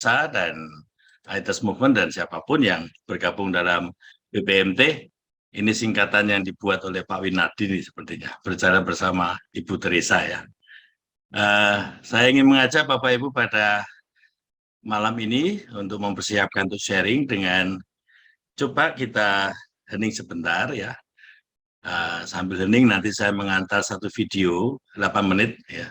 dan ITES Movement dan siapapun yang bergabung dalam BPMT. Ini singkatan yang dibuat oleh Pak Winardi nih sepertinya, berjalan bersama Ibu Teresa ya. Saya ingin mengajak Bapak Ibu pada malam ini untuk mempersiapkan untuk sharing dengan coba kita hening sebentar ya. Sambil hening nanti saya mengantar satu video 8 menit ya.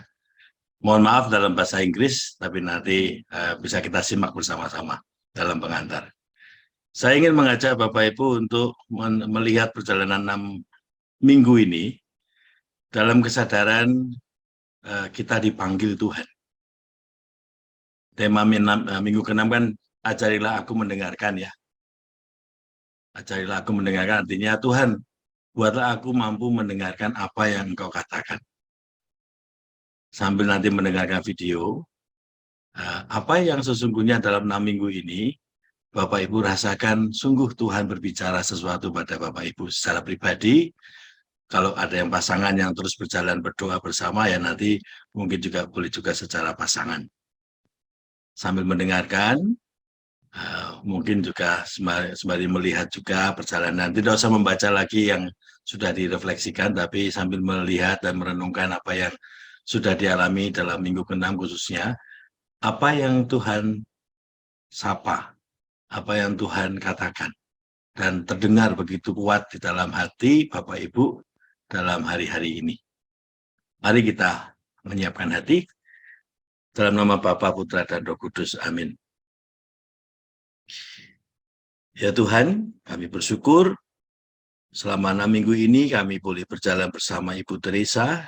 Mohon maaf dalam bahasa Inggris, tapi nanti bisa kita simak bersama-sama dalam pengantar. Saya ingin mengajak Bapak Ibu untuk melihat perjalanan 6 minggu ini dalam kesadaran kita dipanggil Tuhan. Tema minggu ke-6 kan ajarilah aku mendengarkan ya. Ajarilah aku mendengarkan artinya Tuhan, buatlah aku mampu mendengarkan apa yang Engkau katakan. Sambil nanti mendengarkan video, apa yang sesungguhnya dalam 6 minggu ini Bapak Ibu rasakan sungguh Tuhan berbicara sesuatu pada Bapak Ibu secara pribadi. Kalau ada yang pasangan yang terus berjalan berdoa bersama ya nanti mungkin juga boleh juga secara pasangan. Sambil mendengarkan, mungkin juga sembari melihat juga perjalanan. Tidak usah membaca lagi yang sudah direfleksikan, tapi sambil melihat dan merenungkan apa yang sudah dialami dalam minggu ke-6 khususnya. Apa yang Tuhan sapa, apa yang Tuhan katakan. Dan terdengar begitu kuat di dalam hati Bapak Ibu dalam hari-hari ini. Mari kita menyiapkan hati dalam nama Bapa, Putra, dan Roh Kudus. Amin. Ya Tuhan, kami bersyukur selama 6 minggu ini kami boleh berjalan bersama Ibu Teresa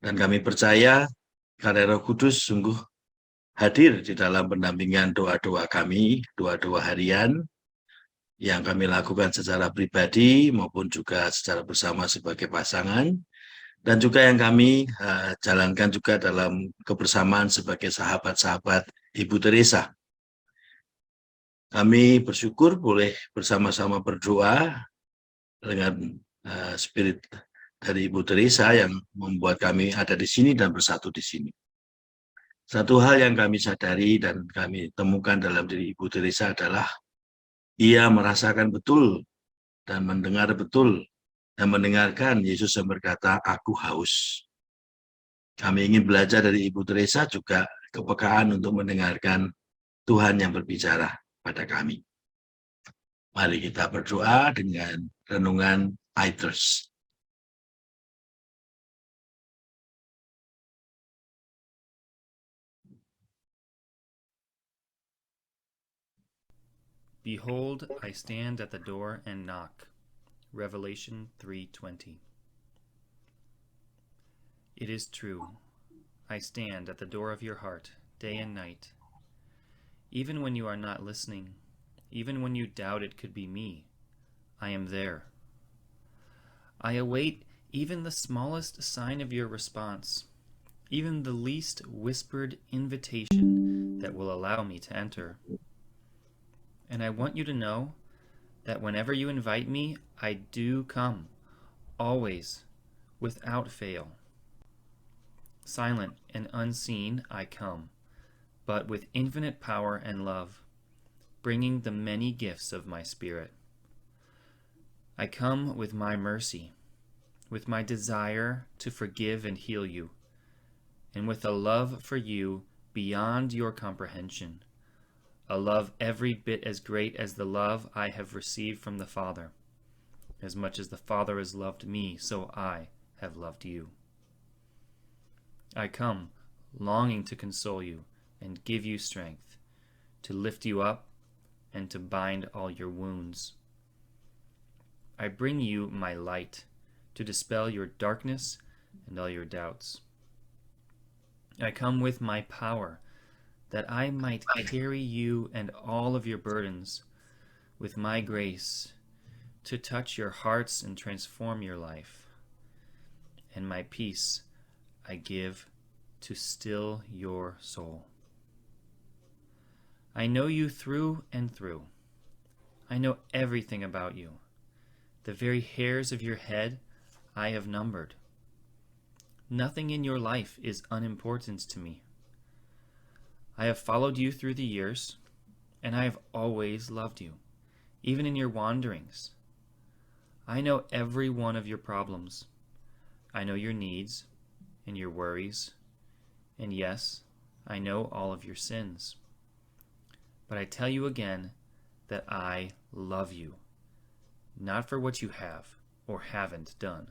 dan kami percaya karya Roh Kudus sungguh hadir di dalam pendampingan doa-doa kami, doa-doa harian yang kami lakukan secara pribadi maupun juga secara bersama sebagai pasangan. Dan juga yang kami jalankan juga dalam kebersamaan sebagai sahabat-sahabat Ibu Teresa. Kami bersyukur boleh bersama-sama berdoa dengan spirit dari Ibu Teresa yang membuat kami ada di sini dan bersatu di sini. Satu hal yang kami sadari dan kami temukan dalam diri Ibu Teresa adalah ia merasakan betul dan mendengar betul dan mendengarkan Yesus yang berkata, "Aku haus." Kami ingin belajar dari Ibu Teresa juga kepekaan untuk mendengarkan Tuhan yang berbicara pada kami. Mari kita berdoa dengan renungan ITES. Behold, I stand at the door and knock. Revelation 3:20. It is true. I stand at the door of your heart, day and night. Even when you are not listening, even when you doubt it could be me, I am there. I await even the smallest sign of your response, even the least whispered invitation that will allow me to enter. And I want you to know that whenever you invite me, I do come, always, without fail. Silent and unseen I come, but with infinite power and love, bringing the many gifts of my Spirit. I come with my mercy, with my desire to forgive and heal you, and with a love for you beyond your comprehension, a love every bit as great as the love I have received from the Father. As much as the Father has loved me, so I have loved you. I come longing to console you and give you strength, to lift you up and to bind all your wounds. I bring you my light to dispel your darkness and all your doubts. I come with my power that I might carry you and all of your burdens, with my grace to touch your hearts and transform your life. And my peace I give to still your soul. I know you through and through. I know everything about you. The very hairs of your head I have numbered. Nothing in your life is unimportant to me. I have followed you through the years, and I have always loved you, even in your wanderings. I know every one of your problems. I know your needs and your worries, and yes, I know all of your sins. But I tell you again that I love you, not for what you have or haven't done.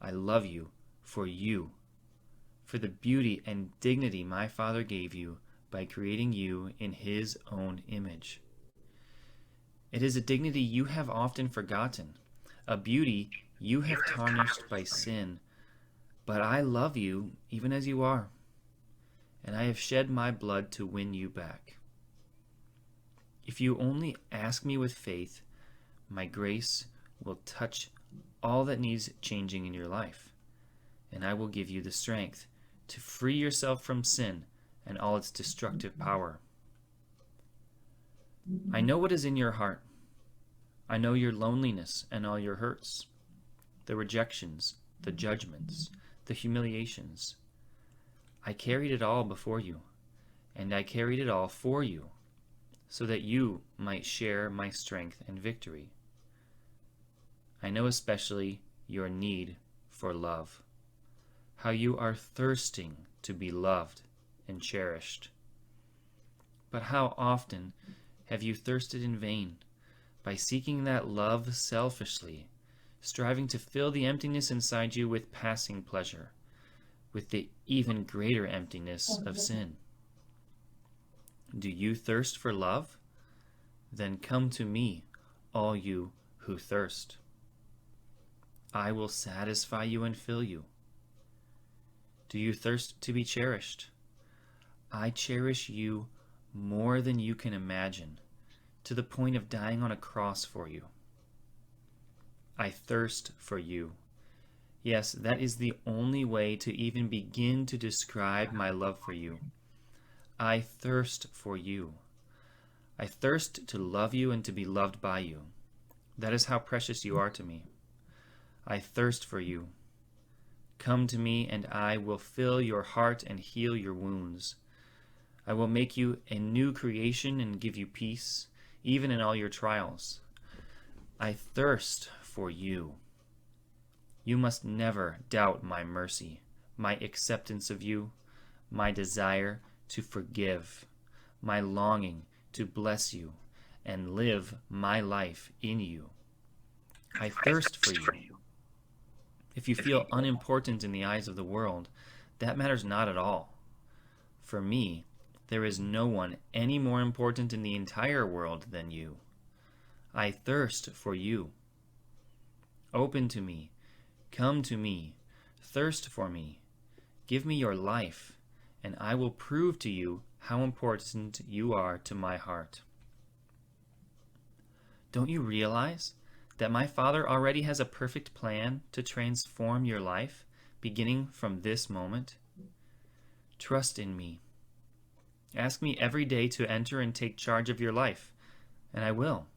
I love you, for the beauty and dignity my Father gave you by creating you in His own image. It is a dignity you have often forgotten, a beauty you have tarnished by sin. But I love you even as you are, and I have shed my blood to win you back. If you only ask me with faith, my grace will touch all that needs changing in your life, and I will give you the strength to free yourself from sin and all its destructive power. I know what is in your heart. I know your loneliness and all your hurts, the rejections, the judgments, the humiliations. I carried it all before you, and I carried it all for you, so that you might share my strength and victory. I know especially your need for love, how you are thirsting to be loved and cherished. But how often have you thirsted in vain, by seeking that love selfishly, striving to fill the emptiness inside you with passing pleasure, with the even greater emptiness of sin? Do you thirst for love? Then come to me, all you who thirst. I will satisfy you and fill you. Do you thirst to be cherished? I cherish you more than you can imagine, to the point of dying on a cross for you. I thirst for you. Yes, that is the only way to even begin to describe my love for you. I thirst for you. I thirst to love you and to be loved by you. That is how precious you are to me. I thirst for you. Come to me, and I will fill your heart and heal your wounds. I will make you a new creation and give you peace, even in all your trials. I thirst for you. You must never doubt my mercy, my acceptance of you, my desire to forgive, my longing to bless you and live my life in you. I thirst for you. If you feel unimportant in the eyes of the world, that matters not at all. For me, there is no one any more important in the entire world than you. I thirst for you. Open to me. Come to me. Thirst for me. Give me your life, and I will prove to you how important you are to my heart. Don't you realize that my Father already has a perfect plan to transform your life, beginning from this moment? Trust in me. Ask me every day to enter and take charge of your life, and I will.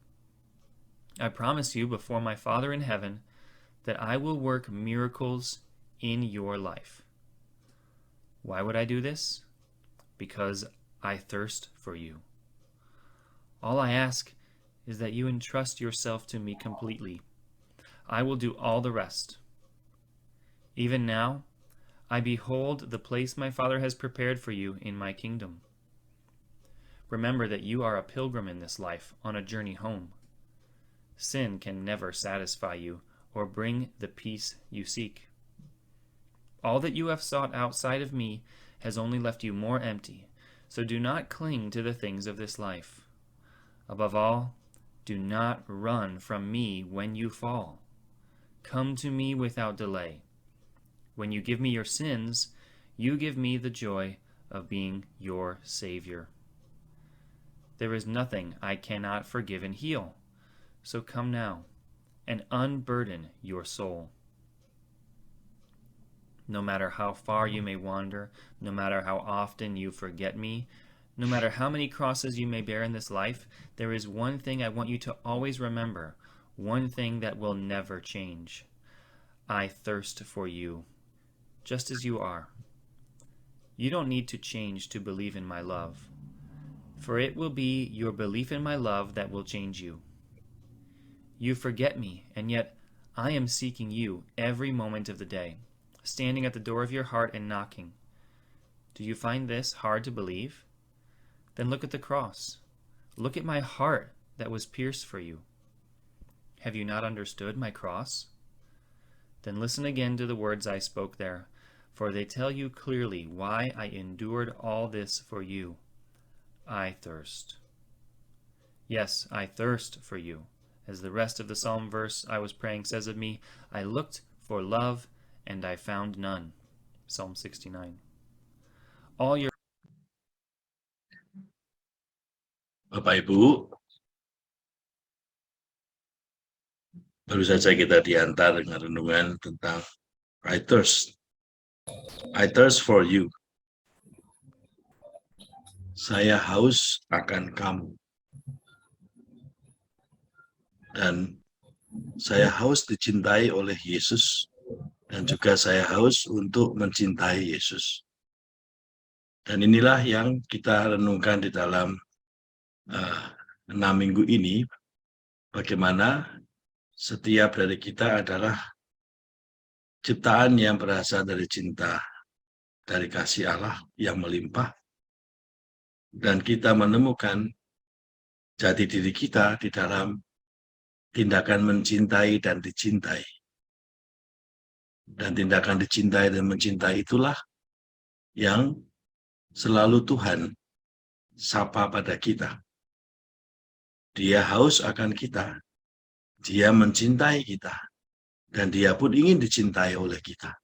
I promise you before my Father in heaven that I will work miracles in your life. Why would I do this? Because I thirst for you. All I ask is that you entrust yourself to me completely. I will do all the rest. Even now, I behold the place my Father has prepared for you in my kingdom. Remember that you are a pilgrim in this life on a journey home. Sin can never satisfy you or bring the peace you seek. All that you have sought outside of me has only left you more empty, so do not cling to the things of this life. Above all, do not run from me when you fall. Come to me without delay. When you give me your sins, you give me the joy of being your Savior. There is nothing I cannot forgive and heal, so come now and unburden your soul. No matter how far you may wander, no matter how often you forget me, no matter how many crosses you may bear in this life, there is one thing I want you to always remember, one thing that will never change. I thirst for you, just as you are. You don't need to change to believe in my love, for it will be your belief in my love that will change you. You forget me, and yet I am seeking you every moment of the day, standing at the door of your heart and knocking. Do you find this hard to believe? Then look at the cross. Look at my heart that was pierced for you. Have you not understood my cross? Then listen again to the words I spoke there, for they tell you clearly why I endured all this for you. I thirst. Yes, I thirst for you. As the rest of the psalm verse I was praying says of me, I looked for love and I found none. Psalm 69. All your Bapak Ibu, baru saja kita diantar dengan renungan tentang I thirst. I thirst for you. Saya haus akan kamu. Dan saya haus dicintai oleh Yesus. Dan juga saya haus untuk mencintai Yesus. Dan inilah yang kita renungkan di dalam 6 minggu ini. Bagaimana setiap dari kita adalah ciptaan yang berasal dari cinta, dari kasih Allah yang melimpah. Dan kita menemukan jati diri kita di dalam tindakan mencintai dan dicintai. Dan tindakan dicintai dan mencintai itulah yang selalu Tuhan sapa pada kita. Dia haus akan kita, dia mencintai kita, dan dia pun ingin dicintai oleh kita.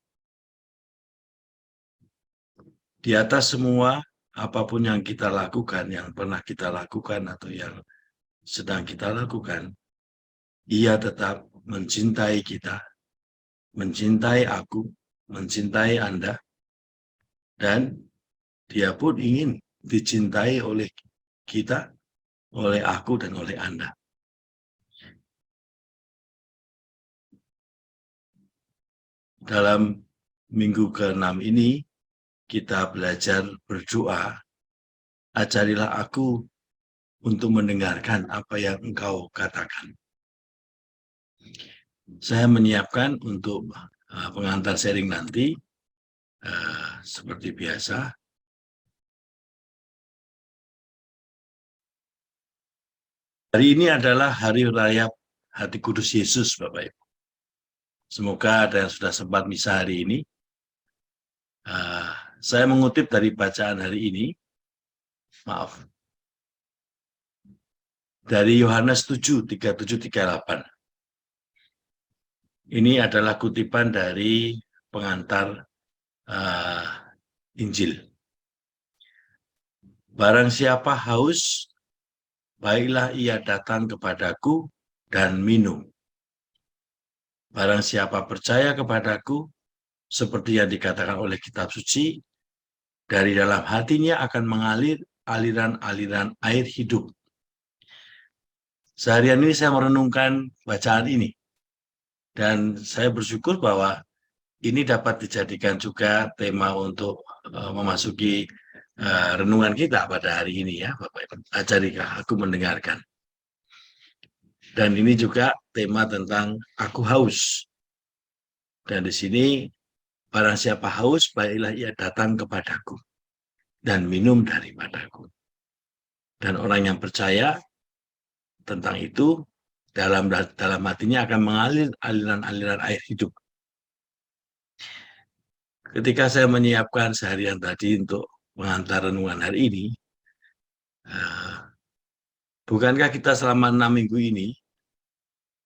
Di atas semua, apapun yang kita lakukan, yang pernah kita lakukan atau yang sedang kita lakukan, ia tetap mencintai kita, mencintai aku, mencintai Anda, dan dia pun ingin dicintai oleh kita, oleh aku, dan oleh Anda. Dalam minggu ke-6 ini, kita belajar berdoa, ajarilah aku untuk mendengarkan apa yang engkau katakan. Saya menyiapkan untuk pengantar sharing nanti, seperti biasa. Hari ini adalah Hari Raya Hati Kudus Yesus, Bapak Ibu. Semoga ada yang sudah sempat misa hari ini. Saya mengutip dari bacaan hari ini, dari Yohanes 7, 37-38. Ini adalah kutipan dari pengantar Injil. Barang siapa haus, baiklah ia datang kepadaku dan minum. Barang siapa percaya kepadaku, seperti yang dikatakan oleh kitab suci, dari dalam hatinya akan mengalir aliran-aliran air hidup. Seharian ini saya merenungkan bacaan ini. Dan saya bersyukur bahwa ini dapat dijadikan juga tema untuk memasuki renungan kita pada hari ini ya, Bapak Ibu. Ajarikah aku mendengarkan. Dan ini juga tema tentang aku haus. Dan di sini barang siapa haus, baiklah ia datang kepadaku dan minum daripadaku. Dan orang yang percaya tentang itu dalam hatinya akan mengalir aliran-aliran air hidup. Ketika saya menyiapkan seharian tadi untuk pengantar renungan hari ini, bukankah kita selama 6 minggu ini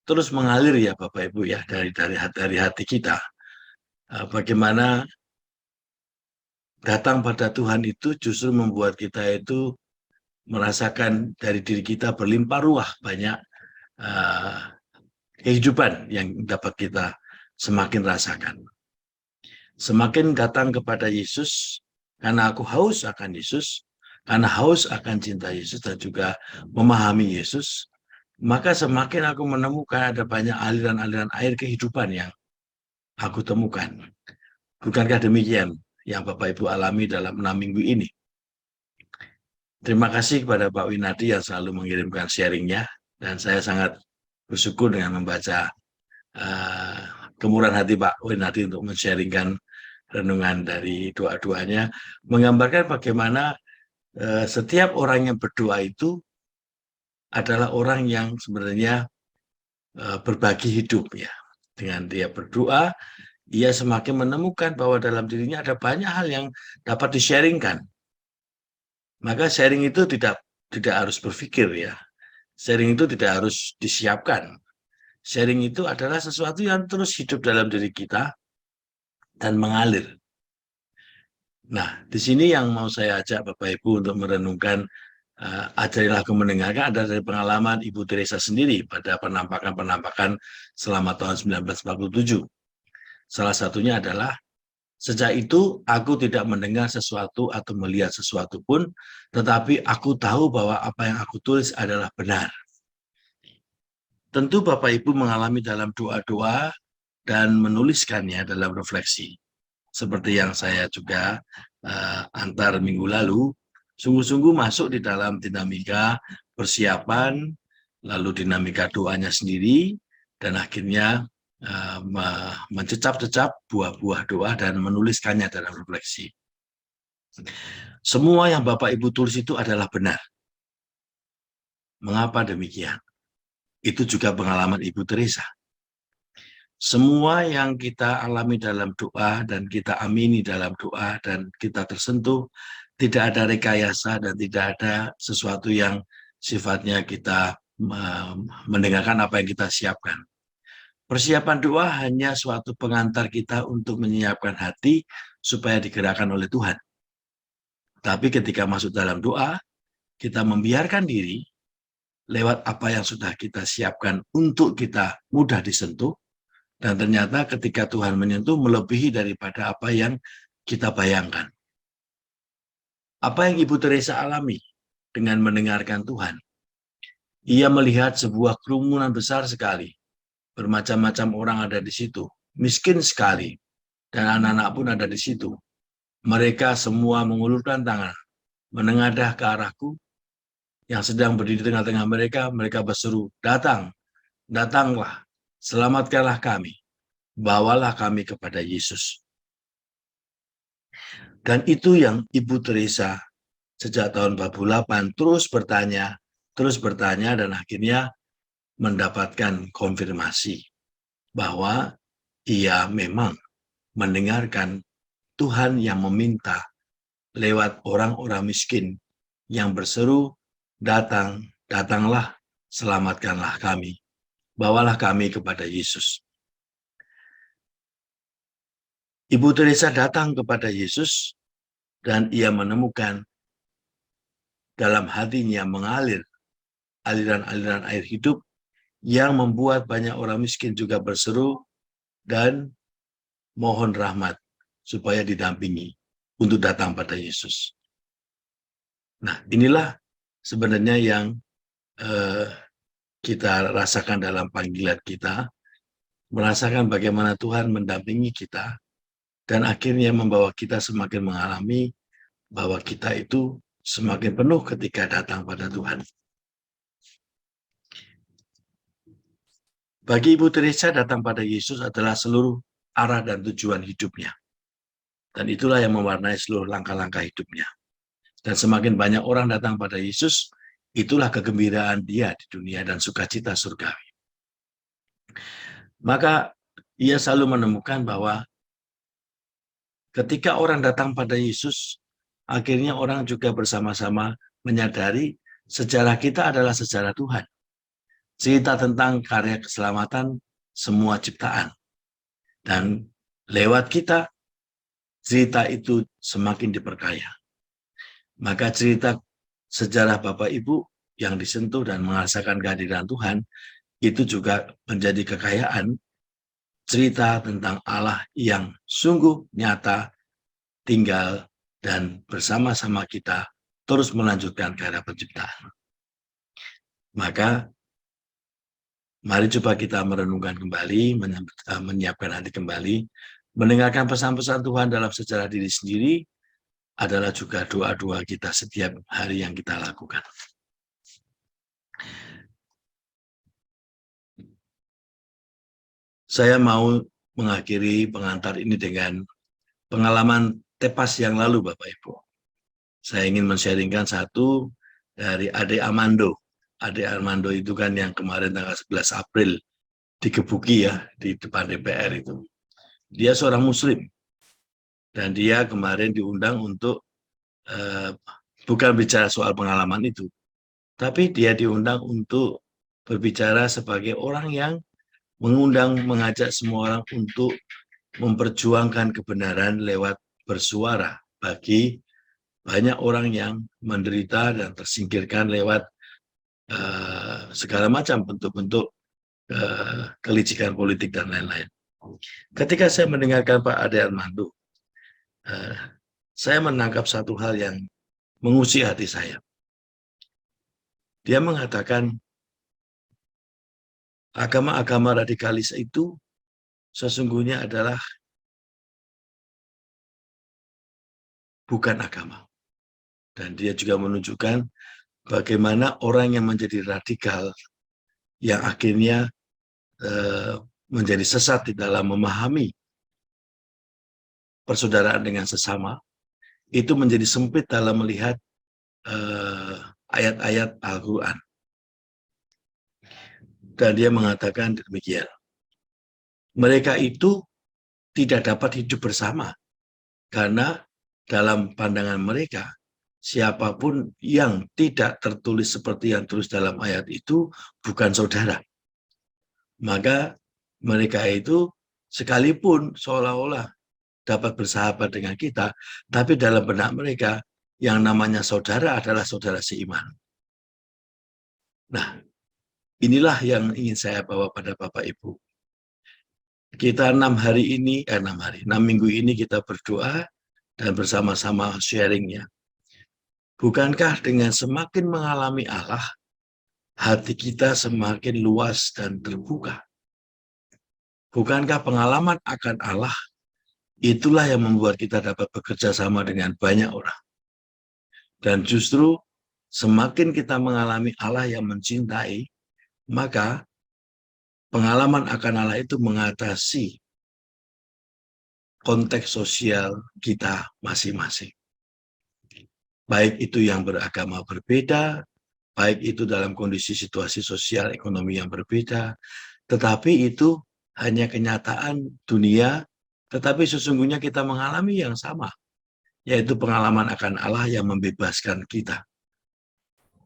terus mengalir ya Bapak Ibu ya dari hati kita, bagaimana datang pada Tuhan itu justru membuat kita itu merasakan dari diri kita berlimpah ruah banyak kehidupan yang dapat kita semakin rasakan. Semakin datang kepada Yesus, karena aku haus akan Yesus, karena haus akan cinta Yesus dan juga memahami Yesus, maka semakin aku menemukan ada banyak aliran-aliran air kehidupan yang aku temukan. Bukankah demikian yang Bapak Ibu alami dalam 6 minggu ini. Terima kasih kepada Pak Winadi yang selalu mengirimkan sharingnya, dan saya sangat bersyukur dengan membaca kemurahan hati Pak Winadi untuk men-sharingkan renungan dari doa-doanya, menggambarkan bagaimana setiap orang yang berdoa itu adalah orang yang sebenarnya berbagi hidup ya. Dengan dia berdoa, ia semakin menemukan bahwa dalam dirinya ada banyak hal yang dapat di-sharingkan. Maka sharing itu tidak harus berpikir ya. Sharing itu tidak harus disiapkan. Sharing itu adalah sesuatu yang terus hidup dalam diri kita dan mengalir. Nah, di sini yang mau saya ajak Bapak Ibu untuk merenungkan ajarilah aku mendengarkan ada dari pengalaman Ibu Teresa sendiri pada penampakan-penampakan selama tahun 1947. Salah satunya adalah, sejak itu aku tidak mendengar sesuatu atau melihat sesuatu pun, tetapi aku tahu bahwa apa yang aku tulis adalah benar. Tentu Bapak Ibu mengalami dalam doa-doa dan menuliskannya dalam refleksi. Seperti yang saya juga antar minggu lalu, sungguh-sungguh masuk di dalam dinamika persiapan, lalu dinamika doanya sendiri, dan akhirnya mencecap-cecap buah-buah doa dan menuliskannya dalam refleksi. Semua yang Bapak Ibu tulis itu adalah benar. Mengapa demikian? Itu juga pengalaman Ibu Teresa. Semua yang kita alami dalam doa dan kita amini dalam doa dan kita tersentuh, tidak ada rekayasa dan tidak ada sesuatu yang sifatnya kita mendengarkan apa yang kita siapkan. Persiapan doa hanya suatu pengantar kita untuk menyiapkan hati supaya digerakkan oleh Tuhan. Tapi ketika masuk dalam doa, kita membiarkan diri lewat apa yang sudah kita siapkan untuk kita mudah disentuh, dan ternyata ketika Tuhan menyentuh melebihi daripada apa yang kita bayangkan. Apa yang Ibu Teresa alami dengan mendengarkan Tuhan? Ia melihat sebuah kerumunan besar sekali. Bermacam-macam orang ada di situ. Miskin sekali. Dan anak-anak pun ada di situ. Mereka semua mengulurkan tangan, menengadah ke arahku. Yang sedang berdiri di tengah-tengah mereka, mereka berseru, "Datang, datanglah, selamatkanlah kami. Bawalah kami kepada Yesus." Dan itu yang Ibu Teresa sejak tahun 48 terus bertanya dan akhirnya mendapatkan konfirmasi bahwa ia memang mendengarkan Tuhan yang meminta lewat orang-orang miskin yang berseru, "Datang, datanglah, selamatkanlah kami. Bawalah kami kepada Yesus." Ibu Teresa datang kepada Yesus dan ia menemukan dalam hatinya mengalir aliran-aliran air hidup yang membuat banyak orang miskin juga berseru dan mohon rahmat supaya didampingi untuk datang pada Yesus. Nah, inilah sebenarnya yang kita rasakan dalam panggilan kita, merasakan bagaimana Tuhan mendampingi kita, dan akhirnya membawa kita semakin mengalami bahwa kita itu semakin penuh ketika datang pada Tuhan. Bagi Ibu Teresa, datang pada Yesus adalah seluruh arah dan tujuan hidupnya. Dan itulah yang mewarnai seluruh langkah-langkah hidupnya. Dan semakin banyak orang datang pada Yesus, itulah kegembiraan dia di dunia dan sukacita surgawi. Maka ia selalu menemukan bahwa ketika orang datang pada Yesus, akhirnya orang juga bersama-sama menyadari sejarah kita adalah sejarah Tuhan. Cerita tentang karya keselamatan semua ciptaan. Dan lewat kita, cerita itu semakin diperkaya. Maka cerita sejarah Bapak Ibu yang disentuh dan merasakan kehadiran Tuhan, itu juga menjadi kekayaan cerita tentang Allah yang sungguh nyata, tinggal, dan bersama-sama kita terus melanjutkan karya penciptaan. Maka mari coba kita merenungkan kembali, menyiapkan hati kembali, Mendengarkan pesan-pesan Tuhan dalam sejarah diri sendiri adalah juga doa-doa kita setiap hari yang kita lakukan. Saya mau mengakhiri pengantar ini dengan pengalaman tepas yang lalu, Bapak Ibu. Saya ingin men-sharingkan satu dari Ade Armando. Ade Armando itu kan yang kemarin tanggal 11 April digebuki ya di depan DPR itu. Dia seorang Muslim dan dia kemarin diundang untuk bukan bicara soal pengalaman itu, tapi dia diundang untuk berbicara sebagai orang yang mengajak semua orang untuk memperjuangkan kebenaran lewat bersuara bagi banyak orang yang menderita dan tersingkirkan lewat segala macam bentuk-bentuk kelicikan politik dan lain-lain. Ketika saya mendengarkan Pak Ade Armando, saya menangkap satu hal yang mengusik hati saya. Dia mengatakan agama-agama radikalis itu sesungguhnya adalah bukan agama. Dan dia juga menunjukkan bagaimana orang yang menjadi radikal, yang akhirnya menjadi sesat di dalam memahami persaudaraan dengan sesama, itu menjadi sempit dalam melihat ayat-ayat Al-Quran. Dan dia mengatakan demikian, mereka itu tidak dapat hidup bersama, karena dalam pandangan mereka, siapapun yang tidak tertulis seperti yang terus dalam ayat itu bukan saudara. Maka mereka itu sekalipun seolah-olah dapat bersahabat dengan kita, tapi dalam benak mereka yang namanya saudara adalah saudara seiman. Nah, inilah yang ingin saya bawa pada Bapak Ibu. Kita 6 minggu ini kita berdoa dan bersama-sama sharingnya. Bukankah dengan semakin mengalami Allah, hati kita semakin luas dan terbuka? Bukankah pengalaman akan Allah itulah yang membuat kita dapat bekerja sama dengan banyak orang? Dan justru semakin kita mengalami Allah yang mencintai, maka pengalaman akan Allah itu mengatasi konteks sosial kita masing-masing. Baik itu yang beragama berbeda, baik itu dalam kondisi situasi sosial ekonomi yang berbeda, tetapi itu hanya kenyataan dunia, tetapi sesungguhnya kita mengalami yang sama, yaitu pengalaman akan Allah yang membebaskan kita.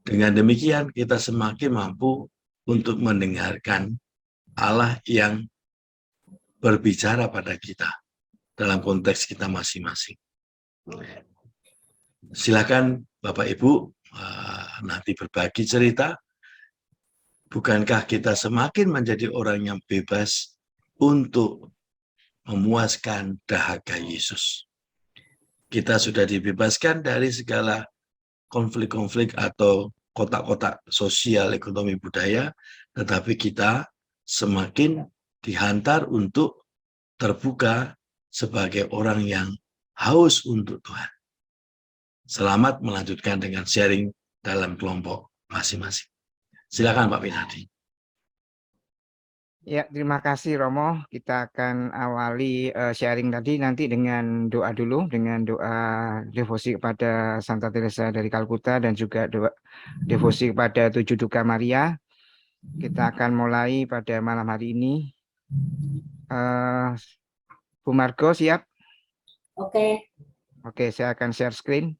Dengan demikian, kita semakin mampu untuk mendengarkan Allah yang berbicara pada kita dalam konteks kita masing-masing. Silakan Bapak Ibu nanti berbagi cerita. Bukankah kita semakin menjadi orang yang bebas untuk memuaskan dahaga Yesus? Kita sudah dibebaskan dari segala konflik-konflik atau kotak-kotak sosial, ekonomi, budaya, tetapi kita semakin dihantar untuk terbuka sebagai orang yang haus untuk Tuhan. Selamat melanjutkan dengan sharing dalam kelompok masing-masing. Silakan Pak Pinadi. Ya, terima kasih Romo. Kita akan awali sharing tadi nanti dengan doa dulu, dengan doa devosi kepada Santa Teresa dari Kalkuta dan juga doa devosi kepada 7 Duka Maria. Kita akan mulai pada malam hari ini. Bu Margo siap? Oke. Oke, saya akan share screen.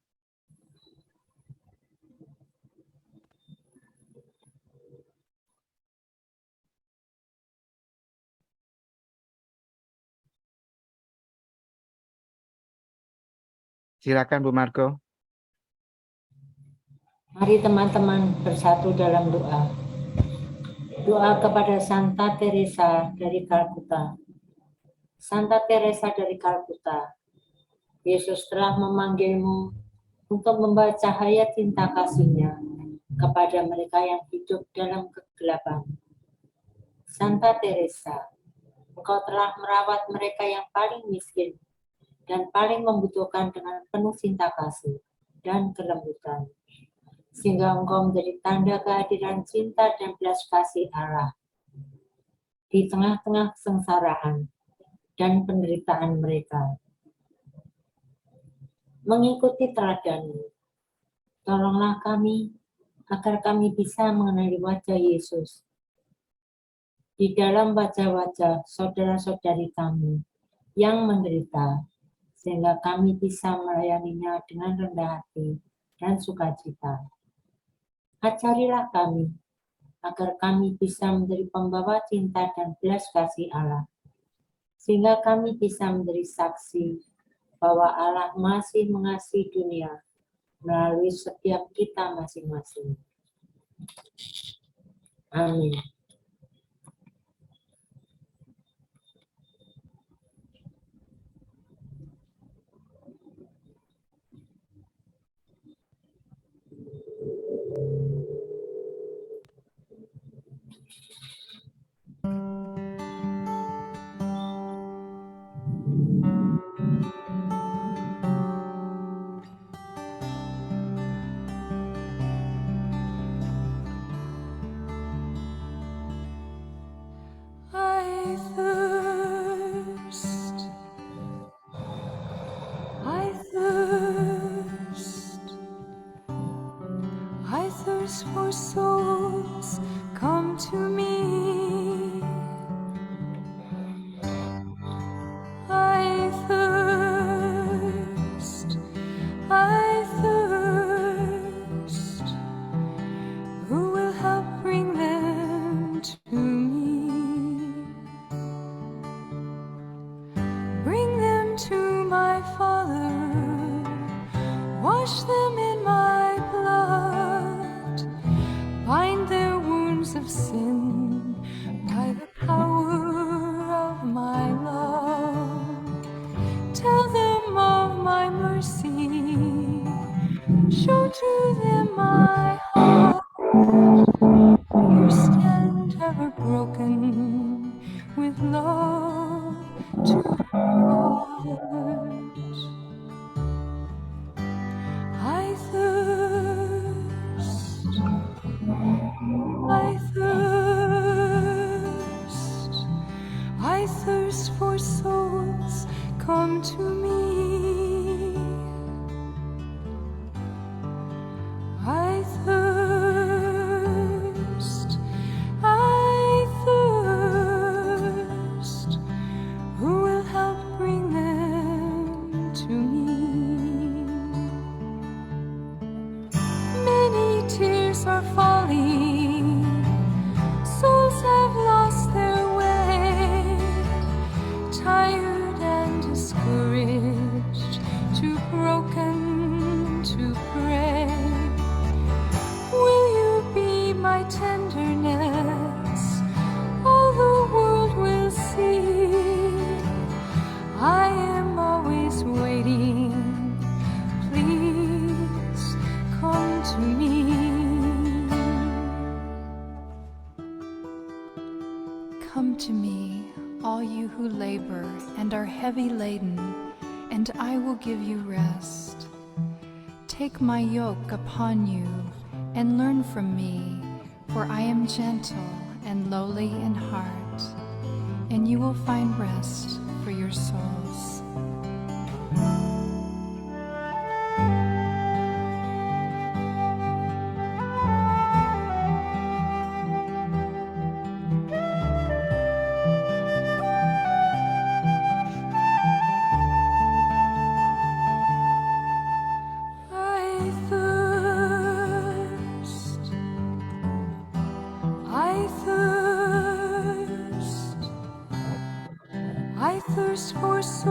Silakan Bu Margo. Mari teman-teman bersatu dalam doa. Doa kepada Santa Teresa dari Kalkuta. Santa Teresa dari Kalkuta, Yesus telah memanggilmu untuk membawa cahaya cinta kasih-Nya kepada mereka yang hidup dalam kegelapan. Santa Teresa, Engkau telah merawat mereka yang paling miskin dan paling membutuhkan dengan penuh cinta kasih dan kelembutan. Sehingga Engkau menjadi tanda kehadiran cinta dan belas kasih Allah di tengah-tengah kesengsaraan dan penderitaan mereka. Mengikuti teladan-Mu, tolonglah kami agar kami bisa mengenali wajah Yesus di dalam wajah-wajah saudara-saudari kami yang menderita, sehingga kami bisa melayaninya dengan rendah hati dan sukacita. Ajarilah kami, agar kami bisa menjadi pembawa cinta dan belas kasih Allah, sehingga kami bisa menjadi saksi bahwa Allah masih mengasihi dunia melalui setiap kita masing-masing. Amin. I thirst, I thirst, I thirst for souls, come to me. I thirst, I thirst, who will help bring them to me? Bring them to my Father, wash them in my blood, bind their wounds of sin by the power of my love. Tell them of my mercy, show to them my heart. You stand ever broken with love to heart. I thirst, I thirst, I thirst for souls, come to me. I thirst, I thirst, who will help bring them to me? Many tears are falling, souls have lost their way, tired and discouraged, too broken to pray. Will you be my tenderness? All the world will see. I am always waiting. Please come to me. Come to me, all you who labor and are heavy laden, and I will give you rest. Take my yoke upon you and learn from me, for I am gentle and lowly in heart, and you will find rest for your souls. I thirst, I thirst, I thirst for souls.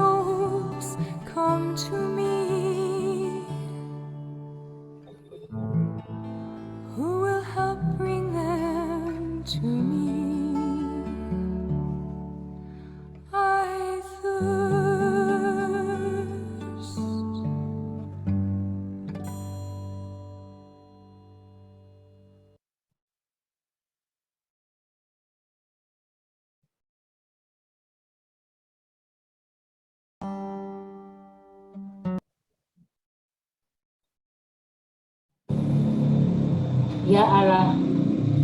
Ya Allah,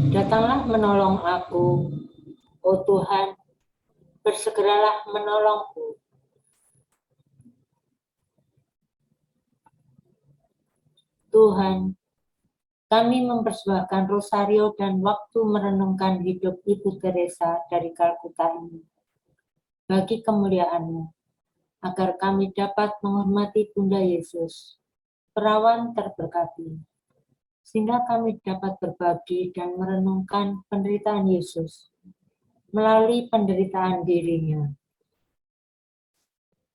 datanglah menolong aku. Oh Tuhan, bersegeralah menolongku. Tuhan, kami mempersembahkan rosario dan waktu merenungkan hidup Ibu Teresa dari Kalkuta ini bagi kemuliaan-Mu, agar kami dapat menghormati Bunda Yesus, perawan terberkati, sehingga kami dapat berbagi dan merenungkan penderitaan Yesus melalui penderitaan dirinya.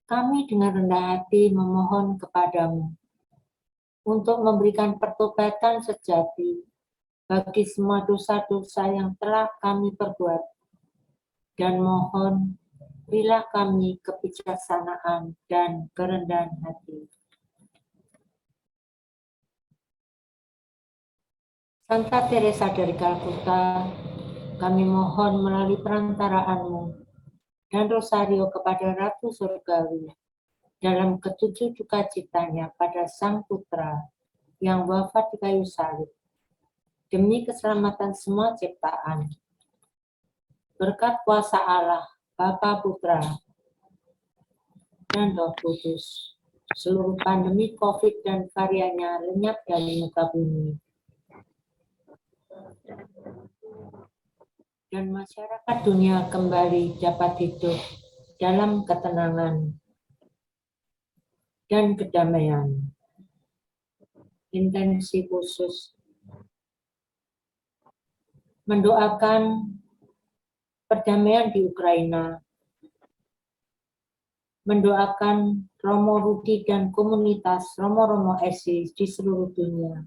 Kami dengan rendah hati memohon kepadamu untuk memberikan pertobatan sejati bagi semua dosa-dosa yang telah kami perbuat, dan mohon berilah kami kebijaksanaan dan kerendahan hati. Santa Teresa dari Kalkuta, kami mohon melalui perantaraanmu dan rosario kepada Ratu Surgawi dalam ketujuh citanya pada Sang Putra yang wafat di kayu salib, demi keselamatan semua ciptaan. Berkat kuasa Allah, Bapa, Putra, dan Roh Kudus, seluruh pandemi COVID dan variannya lenyap dari muka bumi. Dan masyarakat dunia kembali dapat hidup dalam ketenangan dan kedamaian. Intensi khusus mendoakan perdamaian di Ukraina, mendoakan Romo Rudi dan komunitas Romo-Romo ESI di seluruh dunia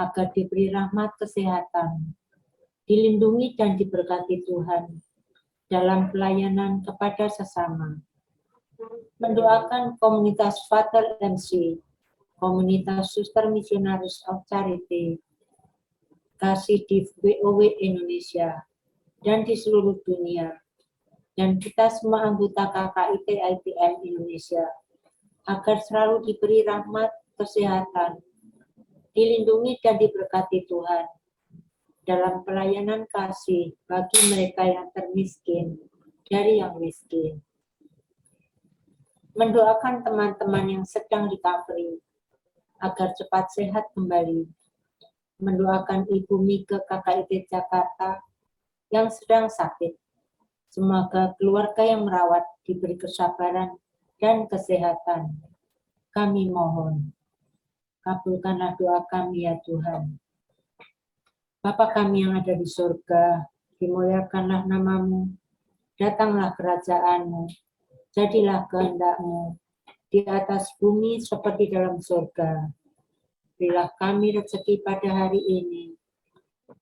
agar diberi rahmat kesehatan, dilindungi dan diberkati Tuhan dalam pelayanan kepada sesama. Mendoakan komunitas Frater MC, komunitas Suster Missionaries of Charity, kasih di WOW Indonesia, dan di seluruh dunia, dan kita semua anggota KKIT IPM Indonesia, agar selalu diberi rahmat kesehatan, dilindungi dan diberkati Tuhan dalam pelayanan kasih bagi mereka yang termiskin dari yang miskin. Mendoakan teman-teman yang sedang recovery agar cepat sehat kembali. Mendoakan Ibu Mike KKIT Jakarta yang sedang sakit. Semoga keluarga yang merawat diberi kesabaran dan kesehatan. Kami mohon, kabulkanlah doa kami ya Tuhan. Bapa kami yang ada di surga, dimuliakanlah namamu, datanglah kerajaanmu, jadilah kehendak-Mu di atas bumi seperti dalam surga. Berilah kami rezeki pada hari ini,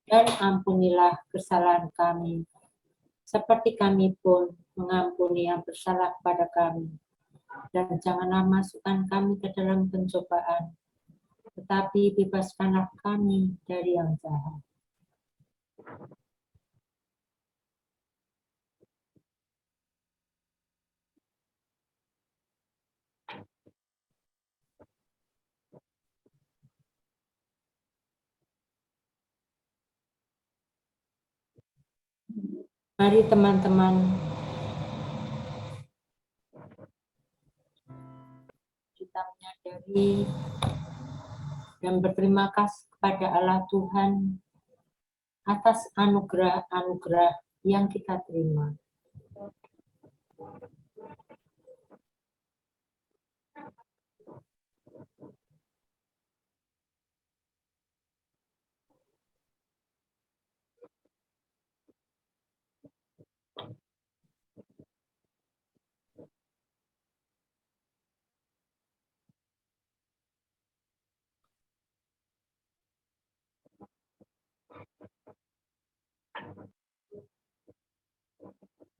dan ampunilah kesalahan kami, seperti kami pun mengampuni yang bersalah pada kami. Dan janganlah masukkan kami ke dalam pencobaan, tetapi bebaskanlah kami dari yang jahat. Mari teman-teman, kita menyadari dan berterima kasih kepada Allah Tuhan atas anugerah-anugerah yang kita terima.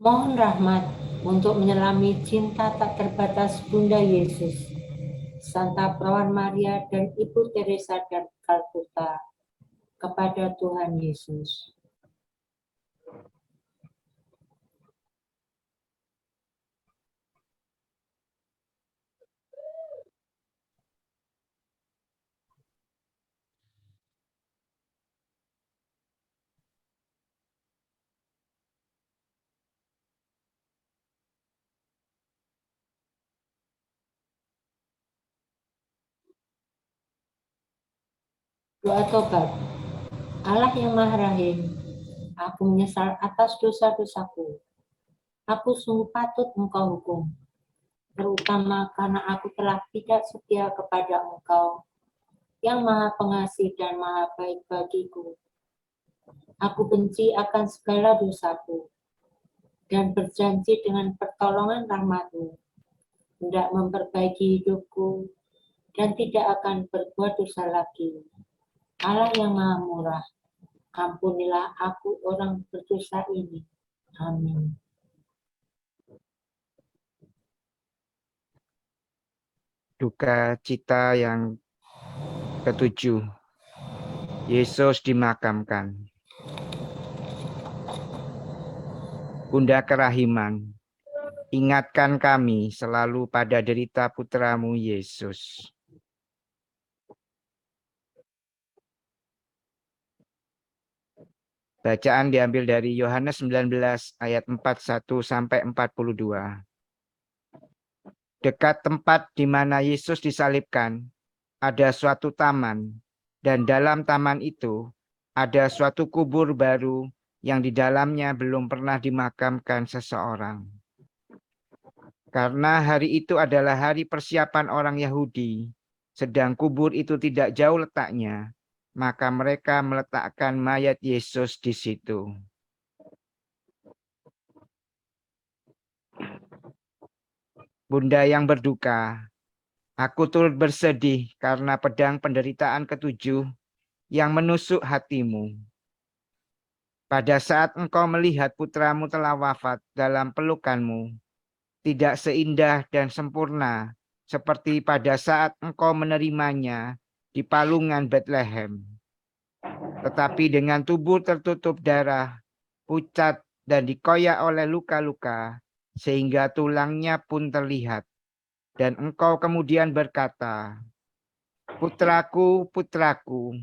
Mohon rahmat untuk menyelami cinta tak terbatas Bunda Yesus, Santa Perawan Maria dan Ibu Teresa dari Kalkuta kepada Tuhan Yesus. Doa tobat. Allah yang Maha Rahim, aku menyesal atas dosa-dosaku. Aku sungguh patut Engkau hukum, terutama karena aku telah tidak setia kepada Engkau yang Maha Pengasih dan Maha Baik bagiku. Aku benci akan segala dosaku dan berjanji dengan pertolongan rahmat-Mu hendak memperbaiki hidupku dan tidak akan berbuat dosa lagi. Allah yang Maha Murah, ampunilah aku orang berdosa ini. Amin. Duka cita yang ketujuh. Yesus dimakamkan. Bunda Kerahiman, ingatkan kami selalu pada derita putramu Yesus. Bacaan diambil dari Yohanes 19 ayat 41 sampai 42. Dekat tempat di mana Yesus disalibkan, ada suatu taman, dan dalam taman itu ada suatu kubur baru yang di dalamnya belum pernah dimakamkan seseorang. Karena hari itu adalah hari persiapan orang Yahudi, sedang kubur itu tidak jauh letaknya, maka mereka meletakkan mayat Yesus di situ. Bunda yang berduka, aku turut bersedih karena pedang penderitaan ketujuh yang menusuk hatimu. Pada saat engkau melihat putramu telah wafat dalam pelukanmu, tidak seindah dan sempurna seperti pada saat engkau menerimanya di palungan Bethlehem. Tetapi dengan tubuh tertutup darah, pucat dan dikoyak oleh luka-luka, sehingga tulangnya pun terlihat. Dan engkau kemudian berkata, "Putraku, putraku,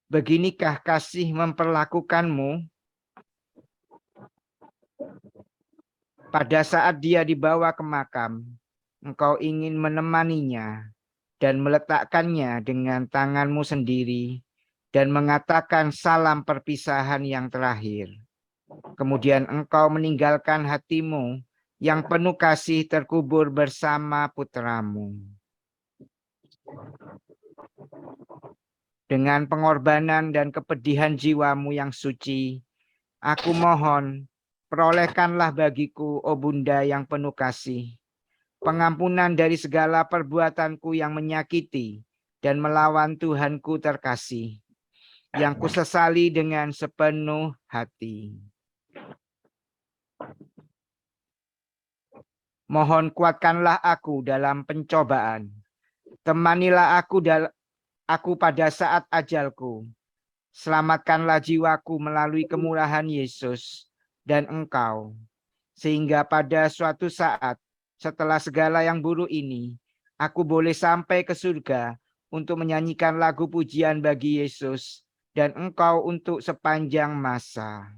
beginikah kasih memperlakukanmu?" Pada saat dia dibawa ke makam, engkau ingin menemaninya dan meletakkannya dengan tanganmu sendiri dan mengatakan salam perpisahan yang terakhir. Kemudian engkau meninggalkan hatimu yang penuh kasih terkubur bersama putramu. Dengan pengorbanan dan kepedihan jiwamu yang suci, aku mohon, perolehkanlah bagiku, oh Bunda yang penuh kasih, pengampunan dari segala perbuatanku yang menyakiti dan melawan Tuhanku terkasih, yang kusesali dengan sepenuh hati. Mohon kuatkanlah aku dalam pencobaan. Temanilah aku pada saat ajalku. Selamatkanlah jiwaku melalui kemurahan Yesus dan Engkau, sehingga pada suatu saat setelah segala yang buruk ini, aku boleh sampai ke surga untuk menyanyikan lagu pujian bagi Yesus dan Engkau untuk sepanjang masa.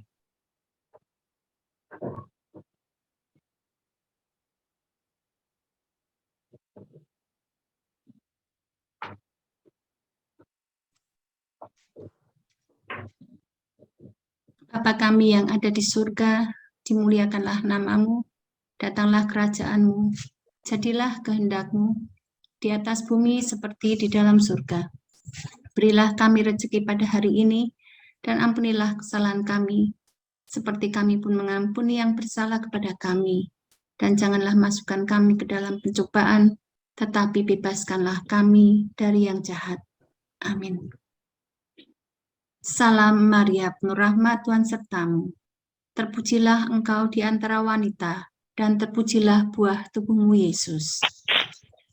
Bapa kami yang ada di surga, dimuliakanlah nama-Mu, datanglah kerajaan-Mu, jadilah kehendak-Mu di atas bumi seperti di dalam surga. Berilah kami rezeki pada hari ini, dan ampunilah kesalahan kami, seperti kami pun mengampuni yang bersalah kepada kami. Dan janganlah masukkan kami ke dalam pencobaan, tetapi bebaskanlah kami dari yang jahat. Amin. Salam Maria, penuh rahmat, Tuhan sertamu. Terpujilah engkau di antara wanita, dan terpujilah buah tubuhmu Yesus.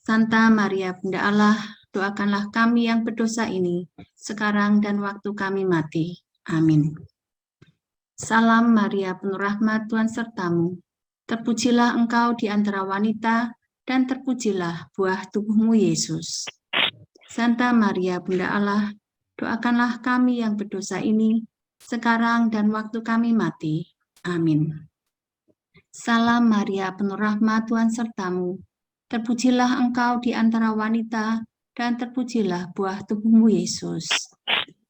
Santa Maria, Bunda Allah, doakanlah kami yang berdosa ini, sekarang dan waktu kami mati. Amin. Salam Maria, penuh rahmat, Tuhan sertamu. Terpujilah engkau di antara wanita, dan terpujilah buah tubuhmu Yesus. Santa Maria, Bunda Allah, doakanlah kami yang berdosa ini, sekarang dan waktu kami mati. Amin. Salam Maria, penuh rahmat, Tuhan sertamu. Terpujilah engkau di antara wanita, dan terpujilah buah tubuhmu Yesus.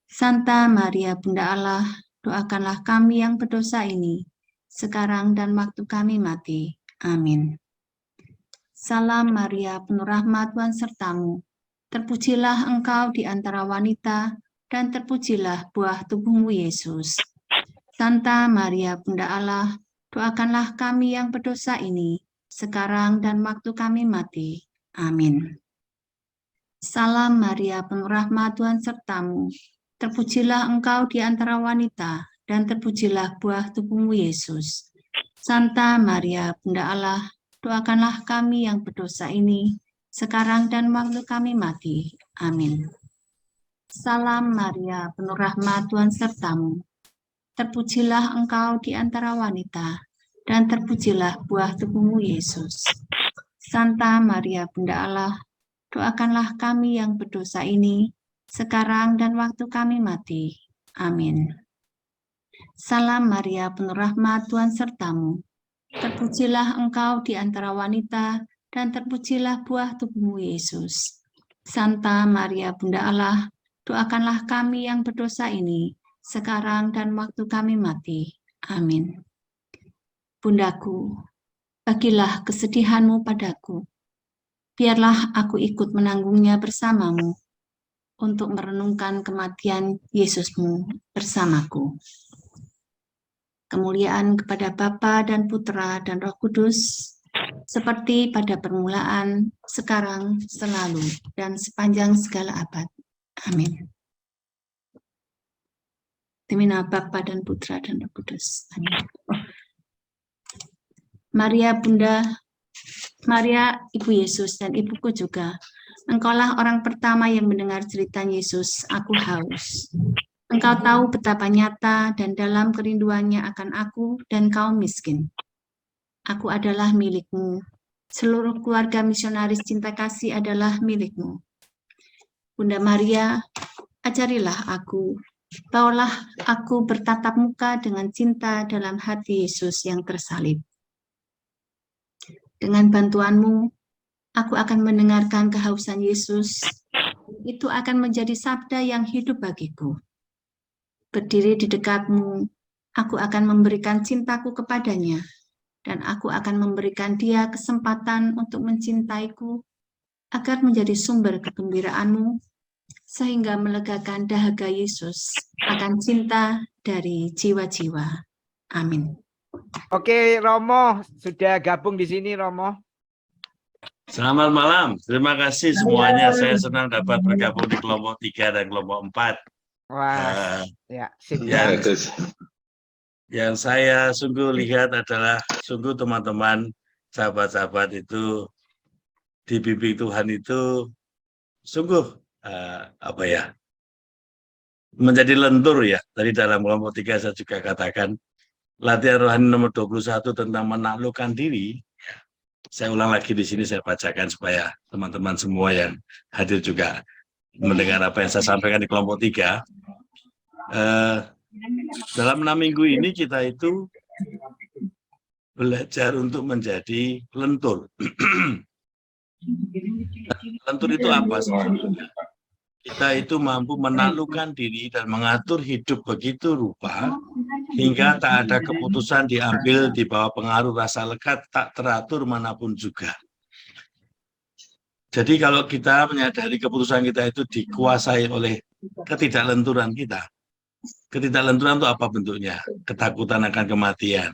Santa Maria Bunda Allah, doakanlah kami yang berdosa ini, sekarang dan waktu kami mati. Amin. Salam Maria, penuh rahmat, Tuhan sertamu. Terpujilah engkau di antara wanita, dan terpujilah buah tubuhmu Yesus. Santa Maria Bunda Allah, doakanlah kami yang berdosa ini, sekarang dan waktu kami mati. Amin. Salam Maria, penuh rahmat, Tuhan sertamu. Terpujilah engkau di antara wanita, dan terpujilah buah tubuhmu Yesus. Santa Maria Bunda Allah, doakanlah kami yang berdosa ini, sekarang dan waktu kami mati. Amin. Salam Maria, penuh rahmat, Tuhan sertamu. Terpujilah engkau di antara wanita, dan terpujilah buah tubuhmu Yesus. Santa Maria Bunda Allah, doakanlah kami yang berdosa ini, sekarang dan waktu kami mati. Amin. Salam Maria, penuh rahmat, Tuhan sertamu. Terpujilah engkau di antara wanita, dan terpujilah buah tubuhmu Yesus. Santa Maria Bunda Allah, doakanlah kami yang berdosa ini, sekarang dan waktu kami mati. Amin. Bundaku, bagilah kesedihanmu padaku. Biarlah aku ikut menanggungnya bersamamu, untuk merenungkan kematian Yesusmu bersamaku. Kemuliaan kepada Bapa dan Putra dan Roh Kudus, seperti pada permulaan, sekarang, selalu, dan sepanjang segala abad. Amin. Demi nama Bapa dan Putra dan Roh Kudus. Amin. Maria Bunda, Maria Ibu Yesus dan Ibuku juga, Engkaulah orang pertama yang mendengar cerita Yesus, aku haus. Engkau tahu betapa nyata dan dalam kerinduannya akan aku dan kaum miskin. Aku adalah milikmu. Seluruh keluarga misionaris cinta kasih adalah milikmu. Bunda Maria, ajarilah aku. Bawalah aku bertatap muka dengan cinta dalam hati Yesus yang tersalib. Dengan bantuanmu, aku akan mendengarkan kehausan Yesus. Itu akan menjadi sabda yang hidup bagiku. Berdiri di dekatmu, aku akan memberikan cintaku kepadanya, dan aku akan memberikan dia kesempatan untuk mencintaiku, agar menjadi sumber kegembiraanmu, sehingga melegakan dahaga Yesus akan cinta dari jiwa-jiwa. Amin. Oke, Romo sudah gabung di sini, Romo. Selamat malam, terima kasih semuanya. Saya senang dapat bergabung di kelompok 3 dan kelompok 4. Wah, ya, Yang saya sungguh lihat adalah sungguh teman-teman, sahabat-sahabat itu dibimbing Tuhan itu sungguh menjadi lentur ya. Tadi dalam kelompok 3 saya juga katakan latihan rohani nomor 21 tentang menaklukkan diri. Saya ulang lagi di sini, saya bacakan supaya teman-teman semua yang hadir juga mendengar apa yang saya sampaikan di kelompok 3. Dalam 6 minggu ini kita itu belajar untuk menjadi lentur. Lentur itu apa sebetulnya? Kita itu mampu menaklukkan diri dan mengatur hidup begitu rupa hingga tak ada keputusan diambil di bawah pengaruh rasa lekat tak teratur manapun juga. Jadi kalau kita menyadari keputusan kita itu dikuasai oleh ketidaklenturan kita. Ketidaklenturan itu apa bentuknya? Ketakutan akan kematian,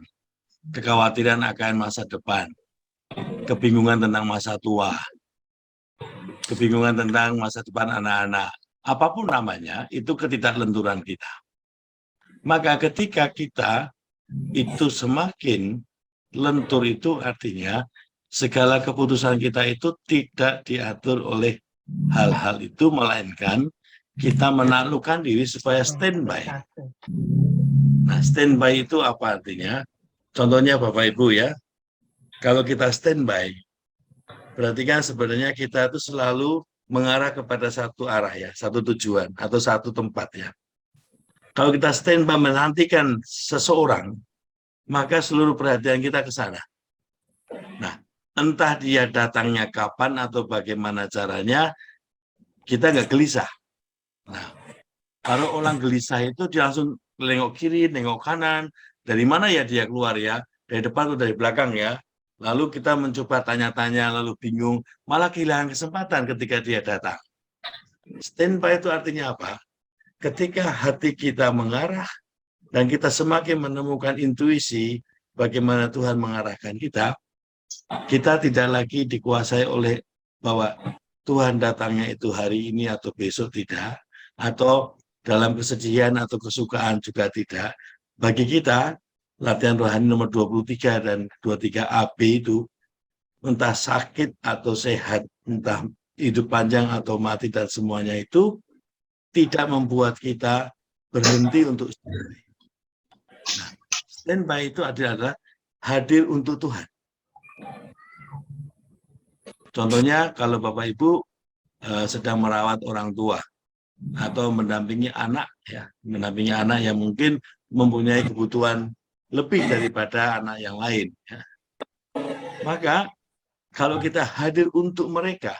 kekhawatiran akan masa depan, kebingungan tentang masa tua, kebingungan tentang masa depan anak-anak. Apapun namanya, itu ketidaklenturan kita. Maka ketika kita itu semakin lentur, itu artinya segala keputusan kita itu tidak diatur oleh hal-hal itu, melainkan kita menaklukkan diri supaya standby. Nah, standby itu apa artinya? Contohnya Bapak Ibu ya, kalau kita standby, berarti kan sebenarnya kita itu selalu mengarah kepada satu arah ya, satu tujuan atau satu tempat ya. Kalau kita standby menantikan seseorang, maka seluruh perhatian kita ke sana. Nah, entah dia datangnya kapan atau bagaimana caranya, kita nggak gelisah. Nah, Kalau orang gelisah itu dia langsung nengok kiri, nengok kanan. Dari mana ya dia keluar ya? Dari depan atau dari belakang ya? Lalu kita mencoba tanya-tanya, lalu bingung. Malah kehilangan kesempatan ketika dia datang. Standby itu artinya apa? Ketika hati kita mengarah dan kita semakin menemukan intuisi bagaimana Tuhan mengarahkan kita, kita tidak lagi dikuasai oleh bahwa Tuhan datangnya itu hari ini atau besok tidak, atau dalam kesedihan atau kesukaan juga tidak. Bagi kita, latihan rohani nomor 23 dan 23AB itu, entah sakit atau sehat, entah hidup panjang atau mati dan semuanya itu, tidak membuat kita berhenti untuk standby. Nah, standby itu adalah hadir untuk Tuhan. Contohnya kalau Bapak Ibu sedang merawat orang tua atau mendampingi anak ya, mendampingi anak yang mungkin mempunyai kebutuhan lebih daripada anak yang lain ya. Maka kalau kita hadir untuk mereka,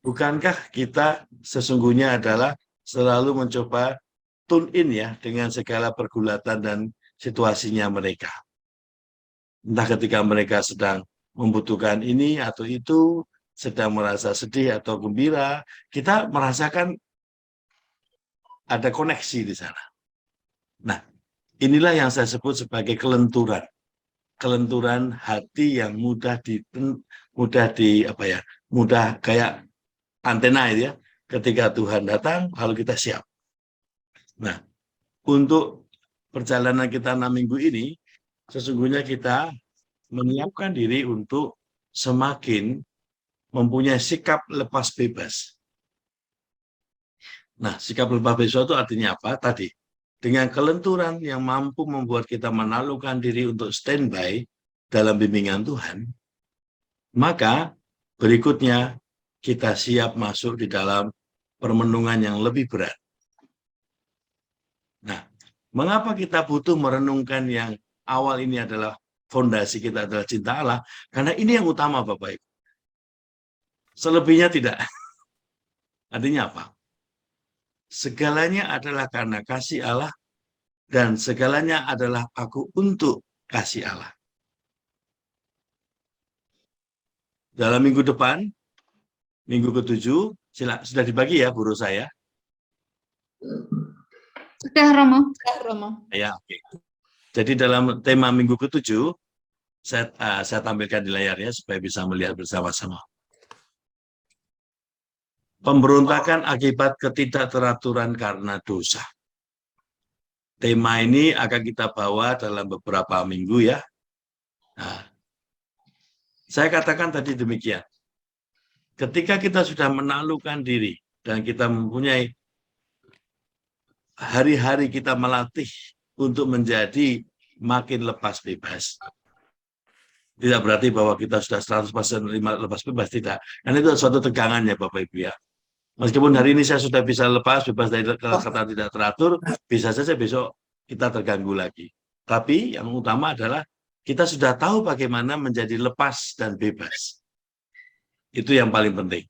bukankah kita sesungguhnya adalah selalu mencoba tune in ya dengan segala pergulatan dan situasinya mereka. Entah ketika mereka sedang membutuhkan ini atau itu, sedang merasa sedih atau gembira, kita merasakan ada koneksi di sana. Nah, inilah yang saya sebut sebagai kelenturan. Kelenturan hati yang mudah kayak antena itu ya. Ketika Tuhan datang, lalu kita siap. Nah, untuk perjalanan kita 6 minggu ini, sesungguhnya kita menyiapkan diri untuk semakin mempunyai sikap lepas bebas. Nah, sikap lepas bebas itu artinya apa? Tadi, dengan kelenturan yang mampu membuat kita menaklukkan diri untuk standby dalam bimbingan Tuhan, maka berikutnya kita siap masuk di dalam permenungan yang lebih berat. Nah, mengapa kita butuh merenungkan yang awal ini adalah fondasi kita adalah cinta Allah? Karena ini yang utama, Bapak Ibu. Selebihnya tidak. Artinya apa? Segalanya adalah karena kasih Allah dan segalanya adalah aku untuk kasih Allah. Dalam minggu depan, minggu ke-7, sudah dibagi ya guru saya? Sudah, Romo. Ya, oke. Jadi dalam tema minggu ke-7, saya tampilkan di layarnya supaya bisa melihat bersama-sama. Pemberontakan akibat ketidakteraturan karena dosa. Tema ini akan kita bawa dalam beberapa minggu ya. Nah, saya katakan tadi demikian. Ketika kita sudah menaklukkan diri dan kita mempunyai hari-hari kita melatih untuk menjadi makin lepas bebas. Tidak berarti bahwa kita sudah 100% lepas bebas, tidak. Dan itu suatu tegangan ya Bapak Ibu ya. Meskipun hari ini saya sudah bisa lepas bebas dari kata tidak teratur, bisa saja besok kita terganggu lagi. Tapi yang utama adalah kita sudah tahu bagaimana menjadi lepas dan bebas. Itu yang paling penting.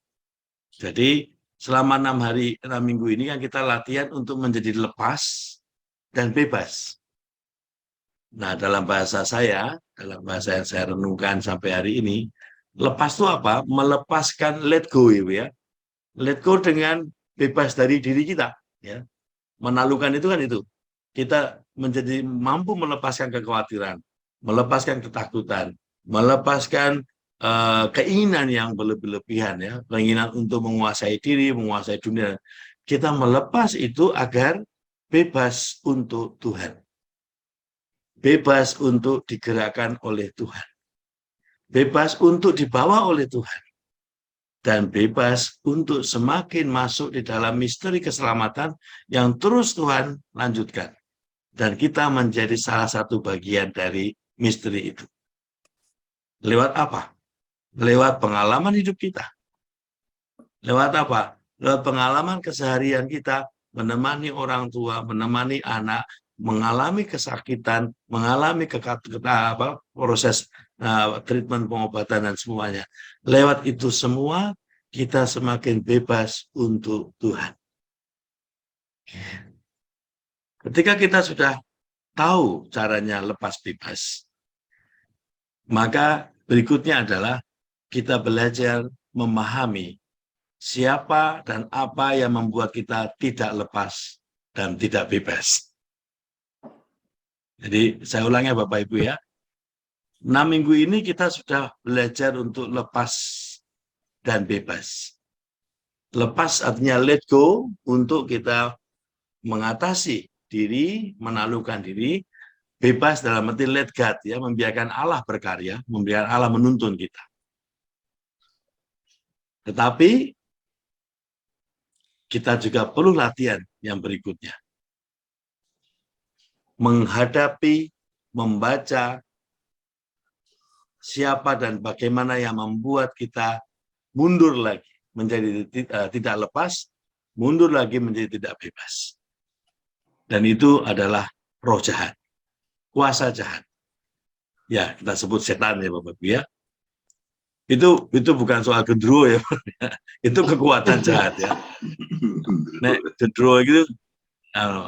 Jadi selama 6 minggu ini kan kita latihan untuk menjadi lepas dan bebas. Nah, dalam bahasa yang saya renungkan sampai hari ini, lepas itu apa? Melepaskan, let go ya. Let go dengan bebas dari diri kita ya. Menaklukkan itu kan itu. Kita menjadi mampu melepaskan kekhawatiran, melepaskan ketakutan, melepaskan keinginan yang berlebihan ya, keinginan untuk menguasai diri, menguasai dunia. Kita melepas itu agar bebas untuk Tuhan. Bebas untuk digerakkan oleh Tuhan. Bebas untuk dibawa oleh Tuhan. Dan bebas untuk semakin masuk di dalam misteri keselamatan yang terus Tuhan lanjutkan. Dan kita menjadi salah satu bagian dari misteri itu. Lewat apa? Lewat pengalaman hidup kita. Lewat apa? Lewat pengalaman keseharian kita, menemani orang tua, menemani anak, mengalami kesakitan, mengalami proses treatment pengobatan dan semuanya. Lewat itu semua kita semakin bebas untuk Tuhan. Ketika kita sudah tahu caranya lepas bebas, maka berikutnya adalah kita belajar memahami siapa dan apa yang membuat kita tidak lepas dan tidak bebas. Jadi saya ulangi Bapak Ibu ya, 6 minggu ini kita sudah belajar untuk lepas dan bebas. Lepas artinya let go, untuk kita mengatasi diri, menaklukkan diri. Bebas dalam arti let God, ya, membiarkan Allah berkarya, membiarkan Allah menuntun kita. Tetapi kita juga perlu latihan yang berikutnya. Menghadapi, membaca siapa dan bagaimana yang membuat kita mundur lagi menjadi tidak lepas, mundur lagi menjadi tidak bebas. Dan itu adalah roh jahat, kuasa jahat. Ya, kita sebut setan ya Bapak Ibu ya. Itu bukan soal gendruwo ya, itu kekuatan jahat ya. Nek gendruwo itu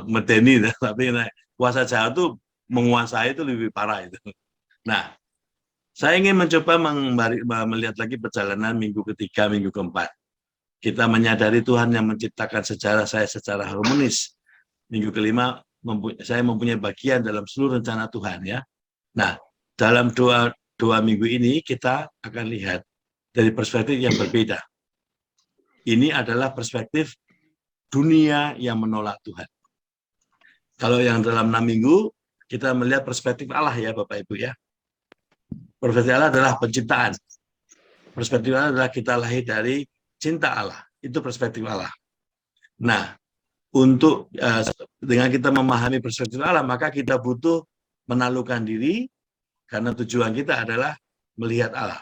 medeni, tapi nek kuasa jahat itu menguasai itu lebih parah itu. Nah, saya ingin mencoba melihat lagi perjalanan minggu ketiga, minggu keempat. Kita menyadari Tuhan yang menciptakan sejarah saya secara harmonis. Minggu kelima, saya mempunyai bagian dalam seluruh rencana Tuhan ya. Nah, dalam dua minggu ini kita akan lihat dari perspektif yang berbeda. Ini adalah perspektif dunia yang menolak Tuhan. Kalau yang dalam 6 minggu, kita melihat perspektif Allah ya Bapak Ibu ya. Perspektif Allah adalah penciptaan. Perspektif Allah adalah kita lahir dari cinta Allah. Itu perspektif Allah. Nah, untuk dengan kita memahami perspektif Allah, maka kita butuh menaklukkan diri, karena tujuan kita adalah melihat Allah.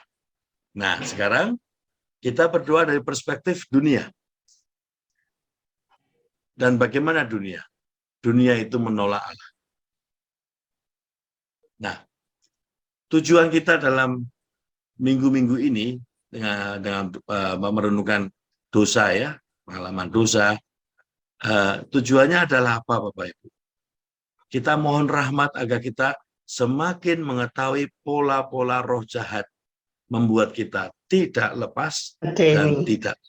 Nah, sekarang kita berdoa dari perspektif dunia. Dan bagaimana dunia? Dunia itu menolak Allah. Nah, tujuan kita dalam minggu-minggu ini dengan merenungkan dosa ya, pengalaman dosa, tujuannya adalah apa Bapak Ibu? Kita mohon rahmat agar kita semakin mengetahui pola-pola roh jahat membuat kita tidak lepas dan tidak.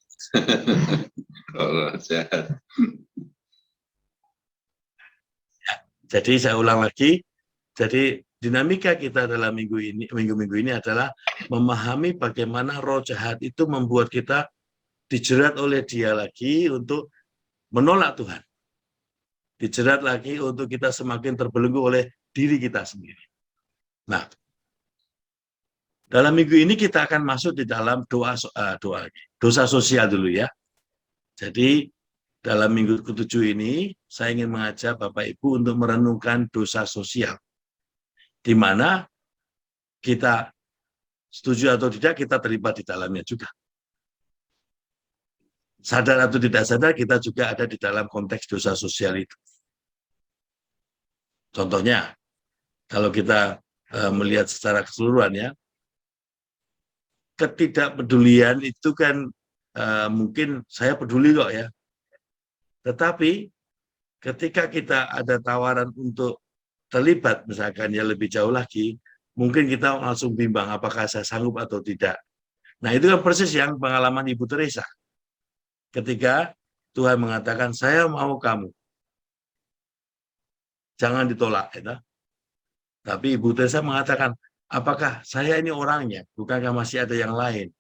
Roh jahat. Ya, jadi saya ulang lagi. Jadi dinamika kita dalam minggu-minggu ini adalah memahami bagaimana roh jahat itu membuat kita dijerat oleh dia lagi untuk menolak Tuhan. Dijerat lagi untuk kita semakin terbelenggu oleh diri kita sendiri. Nah, dalam minggu ini kita akan masuk di dalam dosa sosial dulu ya. Jadi dalam minggu ke-7 ini saya ingin mengajak Bapak Ibu untuk merenungkan dosa sosial, di mana kita setuju atau tidak kita terlibat di dalamnya juga. Sadar atau tidak sadar kita juga ada di dalam konteks dosa sosial itu. Contohnya, kalau kita melihat secara keseluruhan ya, ketidakpedulian itu kan mungkin saya peduli kok ya. Tetapi ketika kita ada tawaran untuk terlibat misalkan ya lebih jauh lagi, mungkin kita langsung bimbang apakah saya sanggup atau tidak. Nah, itu kan persis yang pengalaman Ibu Teresa. Ketika Tuhan mengatakan, saya mau kamu, jangan ditolak. Ya. Tapi Ibu Teresa mengatakan, apakah saya ini orangnya, bukankah masih ada yang lain?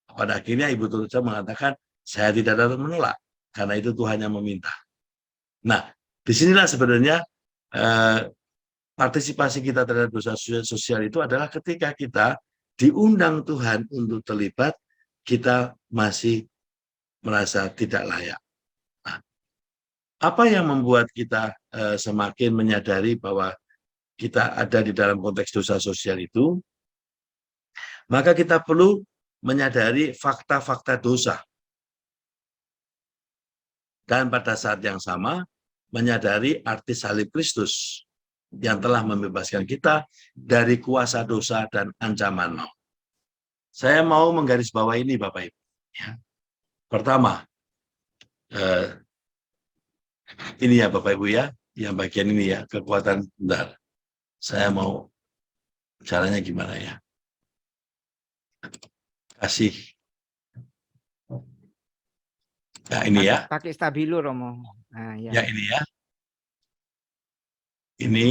Pada akhirnya Ibu Teresa mengatakan, saya tidak dapat menolak, karena itu Tuhan yang meminta. Nah, disinilah sebenarnya partisipasi kita terhadap dosa sosial itu adalah ketika kita diundang Tuhan untuk terlibat, kita masih merasa tidak layak. Nah, apa yang membuat kita semakin menyadari bahwa kita ada di dalam konteks dosa sosial itu? Maka kita perlu menyadari fakta-fakta dosa. Dan pada saat yang sama, menyadari arti salib Kristus yang telah membebaskan kita dari kuasa dosa dan ancaman maut. Saya mau menggarisbawahi ini Bapak Ibu. Ya. Pertama, Ini ya Bapak Ibu ya, yang bagian ini ya, kekuatan. Bentar, saya mau caranya gimana ya? Kasih. Nah ini ya, Pakai stabilo Romo. Nah, ya. ya ini ya. Ini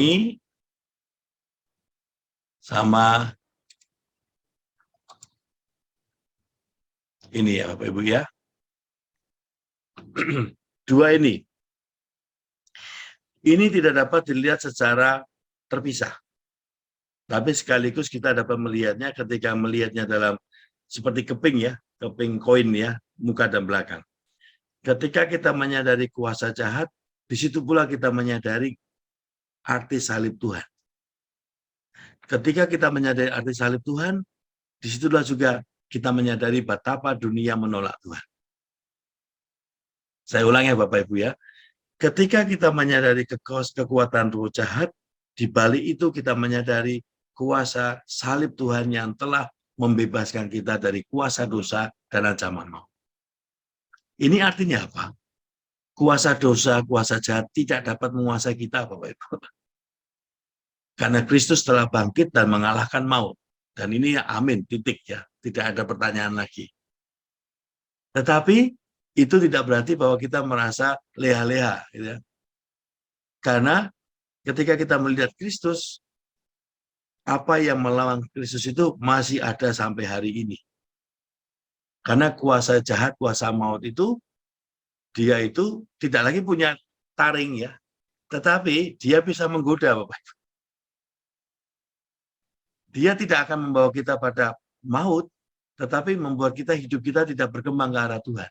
sama ini ya Bapak Ibu ya. Dua ini. Ini tidak dapat dilihat secara terpisah. Tapi sekaligus kita dapat melihatnya ketika melihatnya dalam seperti keping ya, keping koin ya, muka dan belakang. Ketika kita menyadari kuasa jahat, di situ pula kita menyadari arti salib Tuhan. Ketika kita menyadari arti salib Tuhan, disitulah juga kita menyadari betapa dunia menolak Tuhan. Saya ulang ya Bapak Ibu ya. Ketika kita menyadari kekuatan roh jahat, di balik itu kita menyadari kuasa salib Tuhan yang telah membebaskan kita dari kuasa dosa dan ancaman maut. Ini artinya apa? Kuasa dosa, kuasa jahat tidak dapat menguasai kita, Bapak Ibu. Karena Kristus telah bangkit dan mengalahkan maut. Dan ini amin, titik ya. Tidak ada pertanyaan lagi. Tetapi itu tidak berarti bahwa kita merasa leha-leha. Gitu ya. Karena ketika kita melihat Kristus, apa yang melawan Kristus itu masih ada sampai hari ini. Karena kuasa jahat, kuasa maut itu, dia itu tidak lagi punya taring ya. Tetapi dia bisa menggoda, Bapak. Dia tidak akan membawa kita pada maut, tetapi membuat hidup kita tidak berkembang ke arah Tuhan.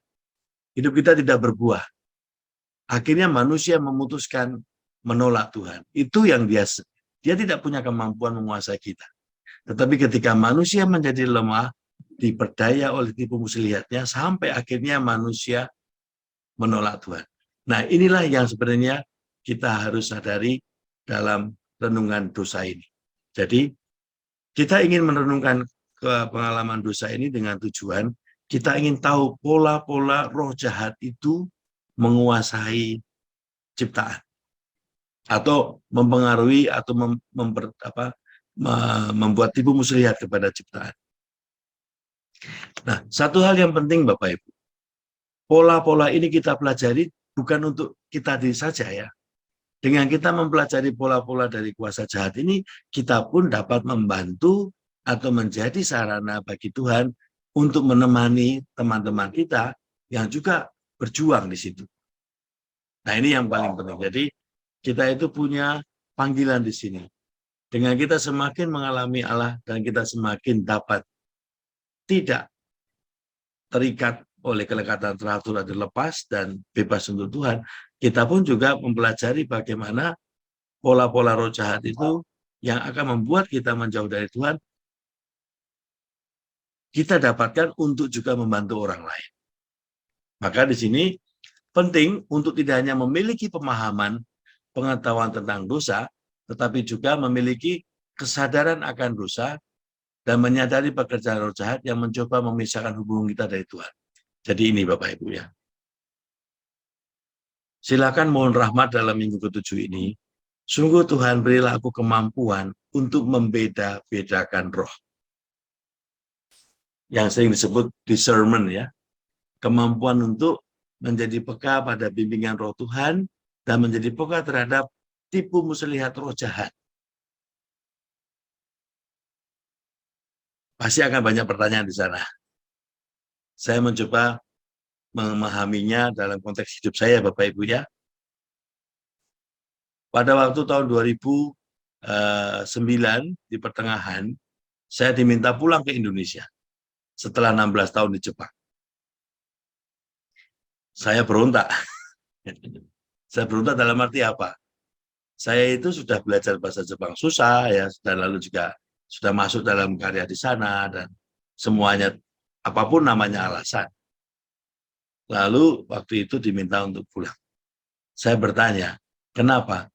Hidup kita tidak berbuah. Akhirnya manusia memutuskan menolak Tuhan. Itu yang dia tidak punya kemampuan menguasai kita. Tetapi ketika manusia menjadi lemah, diperdaya oleh tipu muslihatnya, sampai akhirnya manusia menolak Tuhan. Nah inilah yang sebenarnya kita harus sadari dalam renungan dosa ini. Jadi kita ingin merenungkan ke pengalaman dosa ini dengan tujuan kita ingin tahu pola-pola roh jahat itu menguasai ciptaan atau mempengaruhi atau membuat tipu muslihat kepada ciptaan. Nah, satu hal yang penting Bapak Ibu, pola-pola ini kita pelajari bukan untuk kita diri saja ya. Dengan kita mempelajari pola-pola dari kuasa jahat ini, kita pun dapat membantu atau menjadi sarana bagi Tuhan untuk menemani teman-teman kita yang juga berjuang di situ. Nah ini yang paling penting. Jadi kita itu punya panggilan di sini. Dengan kita semakin mengalami Allah dan kita semakin dapat tidak terikat oleh kelekatan teratur dan lepas dan bebas untuk Tuhan, kita pun juga mempelajari bagaimana pola-pola roh jahat itu yang akan membuat kita menjauh dari Tuhan, kita dapatkan untuk juga membantu orang lain. Maka di sini penting untuk tidak hanya memiliki pemahaman, pengetahuan tentang dosa, tetapi juga memiliki kesadaran akan dosa dan menyadari pekerjaan roh jahat yang mencoba memisahkan hubungan kita dari Tuhan. Jadi ini Bapak Ibu ya. Silakan mohon rahmat dalam minggu ke-7 ini. Sungguh Tuhan berilah aku kemampuan untuk membeda-bedakan roh. Yang sering disebut discernment ya. Kemampuan untuk menjadi peka pada bimbingan roh Tuhan dan menjadi peka terhadap tipu muslihat roh jahat. Pasti akan banyak pertanyaan di sana. Saya mencoba memahaminya dalam konteks hidup saya, Bapak Ibu ya. Pada waktu tahun 2009 di pertengahan, saya diminta pulang ke Indonesia setelah 16 tahun di Jepang. Saya berontak. Saya berontak dalam arti apa? Saya itu sudah belajar bahasa Jepang susah ya, dan lalu juga sudah masuk dalam karya di sana dan semuanya apapun namanya alasan. Lalu waktu itu diminta untuk pulang. Saya bertanya, kenapa?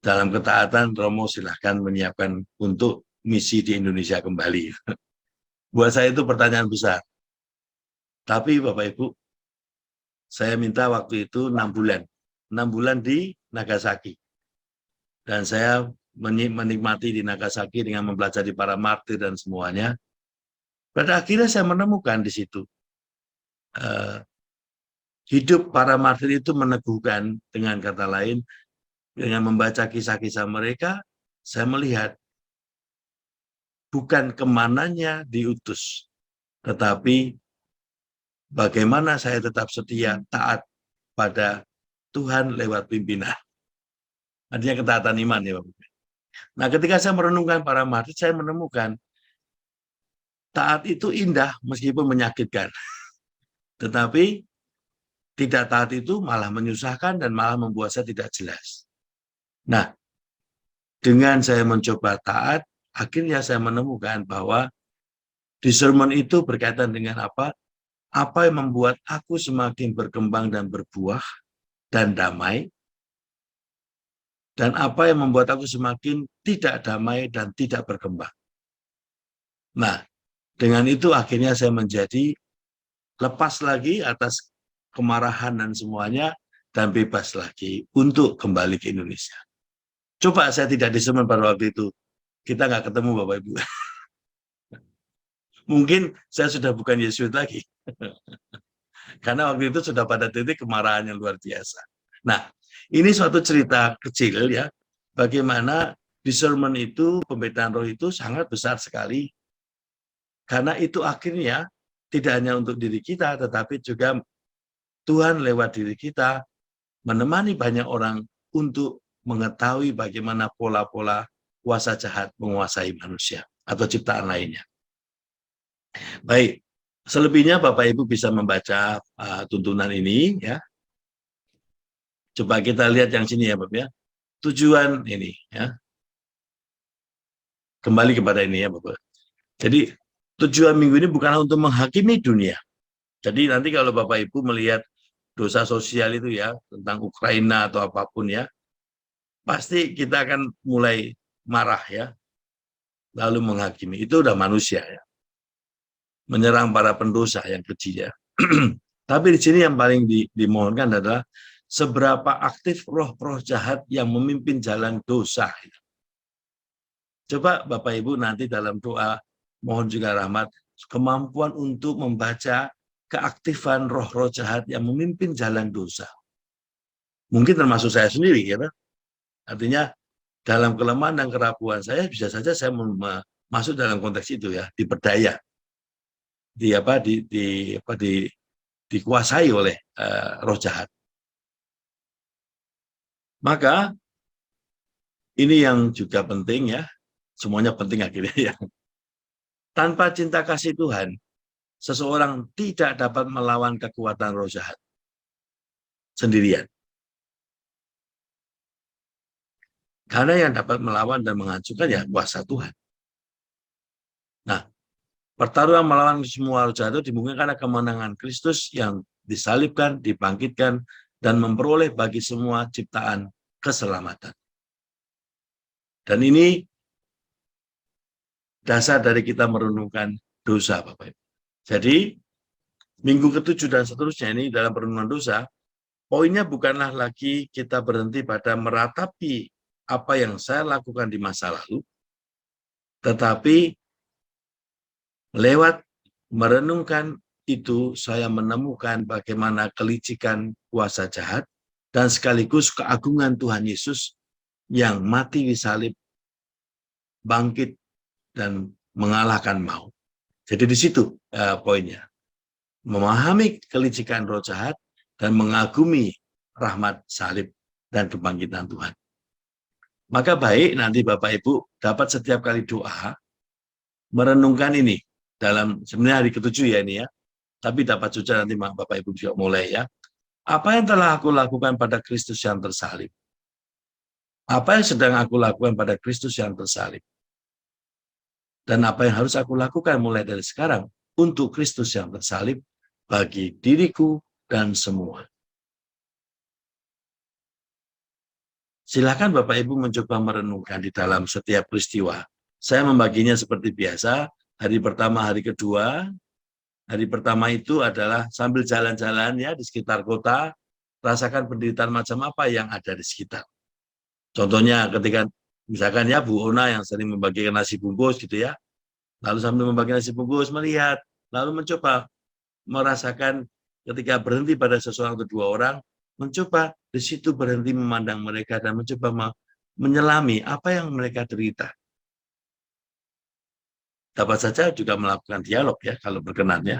Dalam ketaatan Romo silahkan menyiapkan untuk misi di Indonesia kembali. Buat saya itu pertanyaan besar. Tapi Bapak Ibu, saya minta waktu itu 6 bulan 6 bulan di Nagasaki. Dan saya menikmati di Nagasaki dengan mempelajari para martir dan semuanya. Pada akhirnya saya menemukan di situ hidup para martir itu meneguhkan. Dengan kata lain, dengan membaca kisah-kisah mereka, saya melihat bukan kemananya diutus, tetapi bagaimana saya tetap setia, taat pada Tuhan lewat pimpinan. Artinya ketaatan iman ya Bapak. Nah, ketika saya merenungkan para martir, saya menemukan taat itu indah meskipun menyakitkan. Tetapi tidak taat itu malah menyusahkan dan malah membuat saya tidak jelas. Nah, dengan saya mencoba taat, akhirnya saya menemukan bahwa discernment itu berkaitan dengan apa? Apa yang membuat aku semakin berkembang dan berbuah dan damai, dan apa yang membuat aku semakin tidak damai dan tidak berkembang. Nah, dengan itu akhirnya saya menjadi lepas lagi atas kemarahan dan semuanya, dan bebas lagi untuk kembali ke Indonesia. Coba saya tidak discernment pada waktu itu, kita nggak ketemu Bapak Ibu. Mungkin saya sudah bukan Yesuit lagi. Karena waktu itu sudah pada titik kemarahan yang luar biasa. Nah, ini suatu cerita kecil ya, bagaimana discernment itu, pembedaan roh itu sangat besar sekali. Karena itu akhirnya tidak hanya untuk diri kita, tetapi juga Tuhan lewat diri kita menemani banyak orang untuk mengetahui bagaimana pola-pola kuasa jahat menguasai manusia atau ciptaan lainnya. Baik, selebihnya Bapak Ibu bisa membaca tuntunan ini ya. Coba kita lihat yang sini ya Bapak ya. Tujuan ini ya. Kembali kepada ini ya Bapak. Jadi tujuan minggu ini bukanlah untuk menghakimi dunia. Jadi nanti kalau Bapak Ibu melihat dosa sosial itu ya, tentang Ukraina atau apapun ya, pasti kita akan mulai marah ya, lalu menghakimi. Itu udah manusia ya, menyerang para pendosa yang keji ya. Tapi di sini yang paling dimohonkan adalah seberapa aktif roh-roh jahat yang memimpin jalan dosa. Coba Bapak Ibu nanti dalam doa, mohon juga rahmat, kemampuan untuk membaca keaktifan roh-roh jahat yang memimpin jalan dosa. Mungkin termasuk saya sendiri, ya. Artinya dalam kelemahan dan kerapuhan saya, bisa saja saya masuk dalam konteks itu ya, diperdaya, dikuasai oleh roh jahat. Maka ini yang juga penting ya, semuanya penting akhirnya ya. Tanpa cinta kasih Tuhan, seseorang tidak dapat melawan kekuatan roh jahat sendirian. Karena yang dapat melawan dan menghancurkan ya kuasa Tuhan. Nah, pertarungan melawan semua roh jahat itu dimungkinkan karena kemenangan Kristus yang disalibkan, dibangkitkan, dan memperoleh bagi semua ciptaan keselamatan. Dan ini dasar dari kita merenungkan dosa, Bapak Ibu. Jadi, minggu ke-7 dan seterusnya ini dalam perenungan dosa, poinnya bukanlah lagi kita berhenti pada meratapi apa yang saya lakukan di masa lalu, tetapi lewat merenungkan itu, saya menemukan bagaimana kelicikan kuasa jahat dan sekaligus keagungan Tuhan Yesus yang mati di salib, bangkit, dan mengalahkan maut. Jadi di situ poinnya. Memahami kelicikan roh jahat dan mengagumi rahmat salib dan kebangkitan Tuhan. Maka baik nanti Bapak Ibu dapat setiap kali doa merenungkan ini dalam sebenarnya hari ke-7 ya ini ya. Tapi dapat juga nanti Bapak Ibu juga mulai ya. Apa yang telah aku lakukan pada Kristus yang tersalib? Apa yang sedang aku lakukan pada Kristus yang tersalib? Dan apa yang harus aku lakukan mulai dari sekarang untuk Kristus yang tersalib bagi diriku dan semua. Silakan Bapak Ibu mencoba merenungkan di dalam setiap peristiwa. Saya membaginya seperti biasa, hari pertama, hari kedua. Hari pertama itu adalah sambil jalan-jalan ya di sekitar kota, rasakan penderitaan macam apa yang ada di sekitar. Contohnya ketika misalkan ya Bu Ona yang sering membagikan nasi bungkus gitu ya, lalu sambil membagi nasi bungkus melihat, lalu mencoba merasakan ketika berhenti pada seseorang atau dua orang, mencoba di situ berhenti memandang mereka dan mencoba menyelami apa yang mereka derita. Dapat saja juga melakukan dialog ya kalau berkenan ya.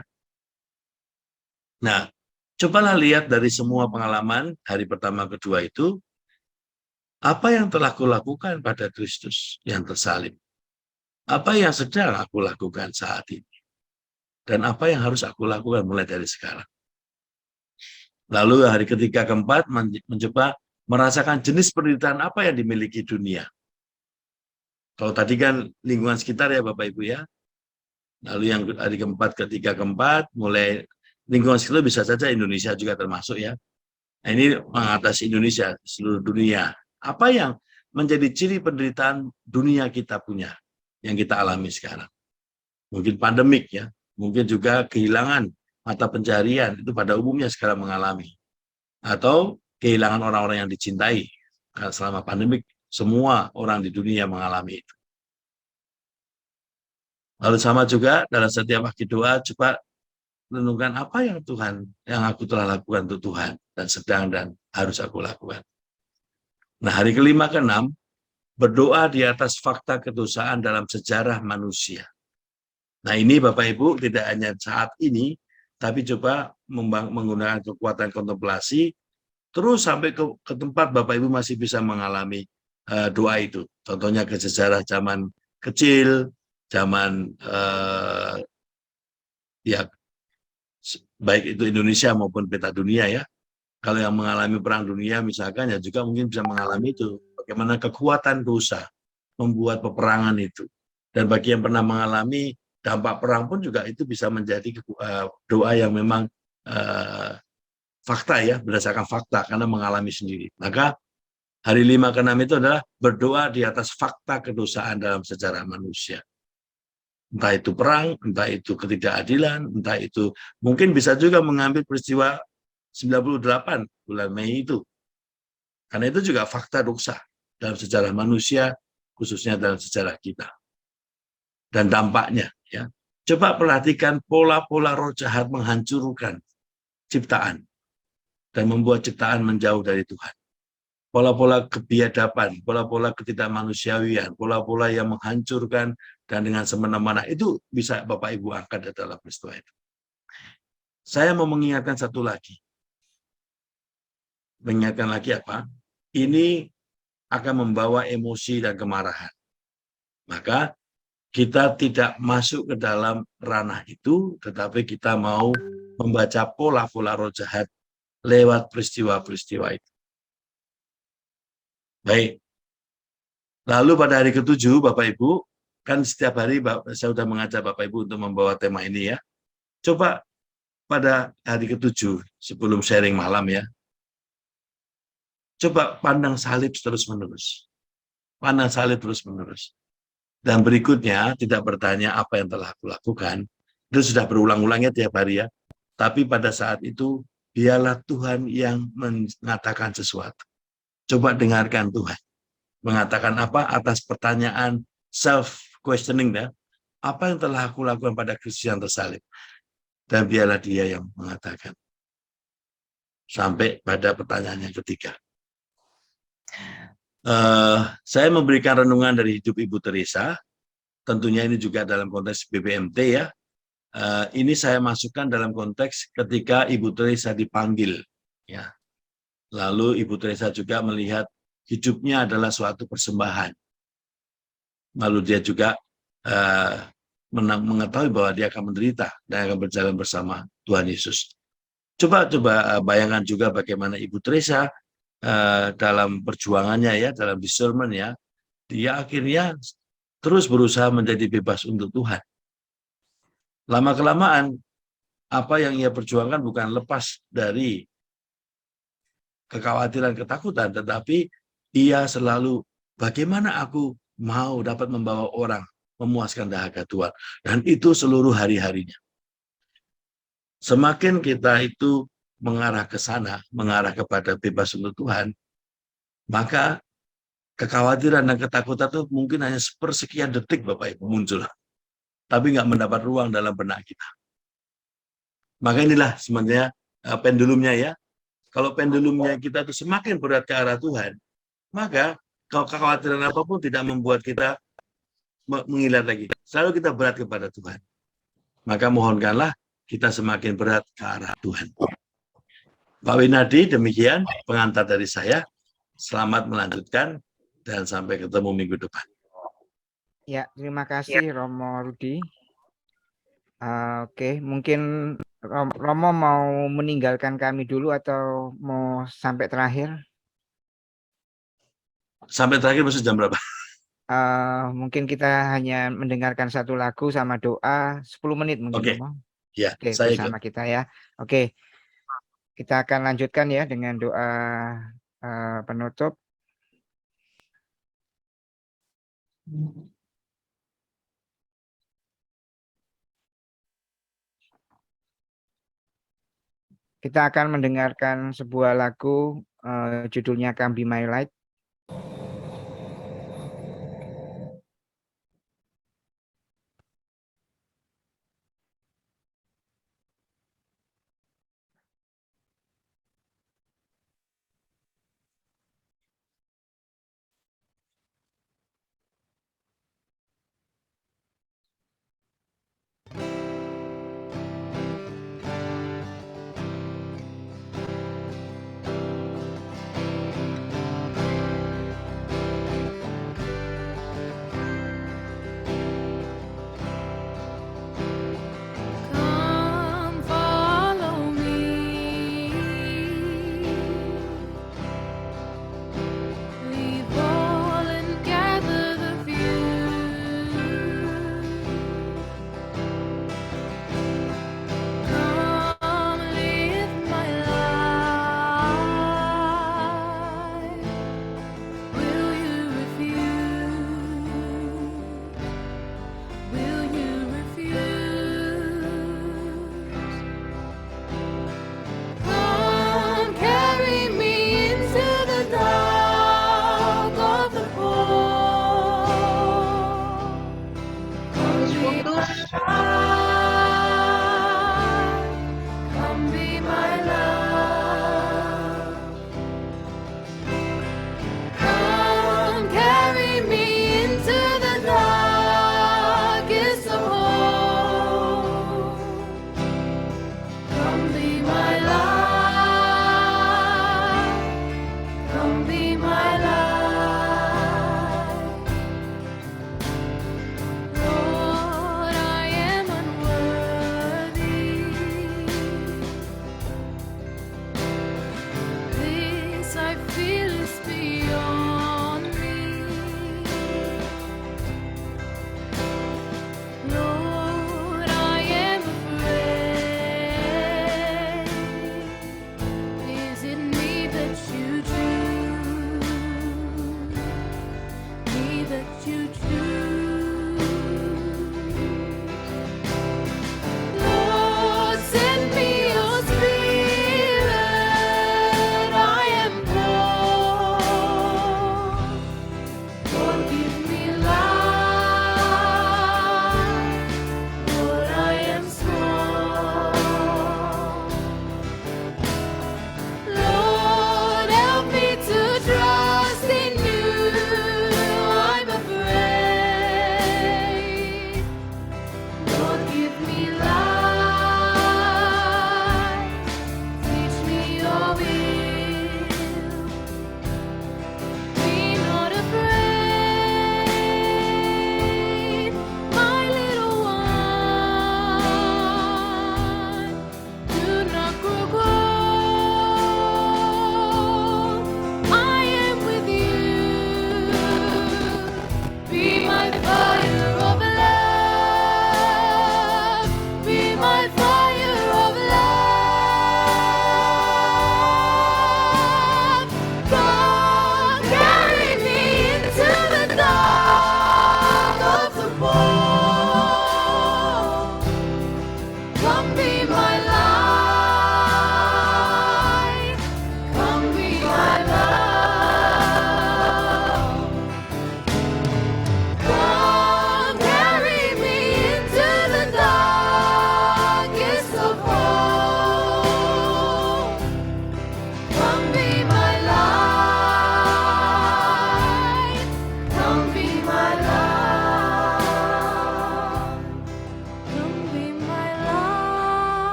Nah, cobalah lihat dari semua pengalaman hari pertama kedua itu, apa yang telah kulakukan pada Kristus yang tersalib? Apa yang sedang aku lakukan saat ini? Dan apa yang harus aku lakukan mulai dari sekarang? Lalu hari ketiga keempat mencoba merasakan jenis penderitaan apa yang dimiliki dunia. Kalau tadi kan lingkungan sekitar ya Bapak Ibu ya. Lalu yang hari keempat, ketiga keempat, mulai lingkungan sekitar bisa saja Indonesia juga termasuk ya. Nah, ini mengatasi Indonesia, seluruh dunia. Apa yang menjadi ciri penderitaan dunia kita punya, yang kita alami sekarang? Mungkin pandemik ya, mungkin juga kehilangan mata pencarian, itu pada umumnya sekarang mengalami. Atau kehilangan orang-orang yang dicintai. Karena selama pandemik, semua orang di dunia mengalami itu. Lalu sama juga dalam setiap akhir doa, coba renungkan apa yang Tuhan, yang aku telah lakukan untuk Tuhan, dan sedang dan harus aku lakukan. Nah, hari kelima ke-6, berdoa di atas fakta kedosaan dalam sejarah manusia. Nah, ini Bapak Ibu tidak hanya saat ini, tapi coba menggunakan kekuatan kontemplasi, terus sampai ke tempat Bapak Ibu masih bisa mengalami doa itu. Contohnya ke sejarah zaman kecil, zaman ya baik itu Indonesia maupun peta dunia ya. Kalau yang mengalami perang dunia misalkan ya juga mungkin bisa mengalami itu. Bagaimana kekuatan dosa membuat peperangan itu. Dan bagi yang pernah mengalami dampak perang pun juga itu bisa menjadi doa yang memang fakta ya, berdasarkan fakta karena mengalami sendiri. Maka hari 5 ke 6 itu adalah berdoa di atas fakta kedosaan dalam sejarah manusia. Entah itu perang, entah itu ketidakadilan, entah itu mungkin bisa juga mengambil peristiwa 98 bulan Mei itu. Karena itu juga fakta dosa dalam sejarah manusia, khususnya dalam sejarah kita. Dan dampaknya ya. Coba perhatikan pola-pola roh jahat menghancurkan ciptaan dan membuat ciptaan menjauh dari Tuhan. Pola-pola kebiadaban, pola-pola ketidakmanusiawian, pola-pola yang menghancurkan dan dengan semena-mena itu bisa Bapak Ibu angkat dalam peristiwa itu. Saya mau mengingatkan satu lagi. Mengingatkan lagi apa? Ini akan membawa emosi dan kemarahan. Maka kita tidak masuk ke dalam ranah itu, tetapi kita mau membaca pola-pola roh jahat lewat peristiwa-peristiwa itu. Baik. Lalu pada hari ke-7, Bapak Ibu, kan setiap hari saya sudah mengajak Bapak Ibu untuk membawa tema ini ya. Coba pada hari ke-7, sebelum sharing malam ya, coba pandang salib terus-menerus. Pandang salib terus-menerus. Dan berikutnya tidak bertanya apa yang telah aku lakukan. Itu sudah berulang-ulangnya tiap hari ya. Tapi pada saat itu, biarlah Tuhan yang mengatakan sesuatu. Coba dengarkan Tuhan. Mengatakan apa atas pertanyaan self-questioning ya. Apa yang telah aku lakukan pada Kristus yang tersalib. Dan biarlah dia yang mengatakan. Sampai pada pertanyaan yang ketiga. Saya memberikan renungan dari hidup Ibu Teresa. Tentunya ini juga dalam konteks BPMT ya. Ini saya masukkan dalam konteks ketika Ibu Teresa dipanggil. Ya. Lalu Ibu Teresa juga melihat hidupnya adalah suatu persembahan. Lalu dia juga mengetahui bahwa dia akan menderita dan akan berjalan bersama Tuhan Yesus. Coba bayangkan juga bagaimana Ibu Teresa dalam perjuangannya ya, dalam discernment ya, dia akhirnya terus berusaha menjadi bebas untuk Tuhan. Lama-kelamaan apa yang ia perjuangkan bukan lepas dari kekhawatiran, ketakutan, tetapi ia selalu bagaimana aku mau dapat membawa orang memuaskan dahaga Tuhan. Dan itu seluruh hari-harinya. Semakin kita itu mengarah ke sana, mengarah kepada bebas untuk Tuhan, maka kekhawatiran dan ketakutan itu mungkin hanya sepersekian detik Bapak Ibu muncul, tapi nggak mendapat ruang dalam benak kita. Maka inilah sebenarnya pendulumnya ya. Kalau pendulumnya kita itu semakin berat ke arah Tuhan, maka kekhawatiran apapun tidak membuat kita mengilat lagi. Selalu kita berat kepada Tuhan. Maka mohonkanlah kita semakin berat ke arah Tuhan. Pak Winadi, demikian pengantar dari saya. Selamat melanjutkan dan sampai ketemu minggu depan. Ya, terima kasih Romo Rudi. Oke, mungkin Romo mau meninggalkan kami dulu atau mau sampai terakhir? Sampai terakhir maksud jam berapa? Mungkin kita hanya mendengarkan satu lagu sama doa 10 menit mungkin Oke. Romo. Ya, Oke, saya bersama kita ya. Oke, kita akan lanjutkan ya dengan doa penutup. Kita akan mendengarkan sebuah lagu judulnya Come Be My Light.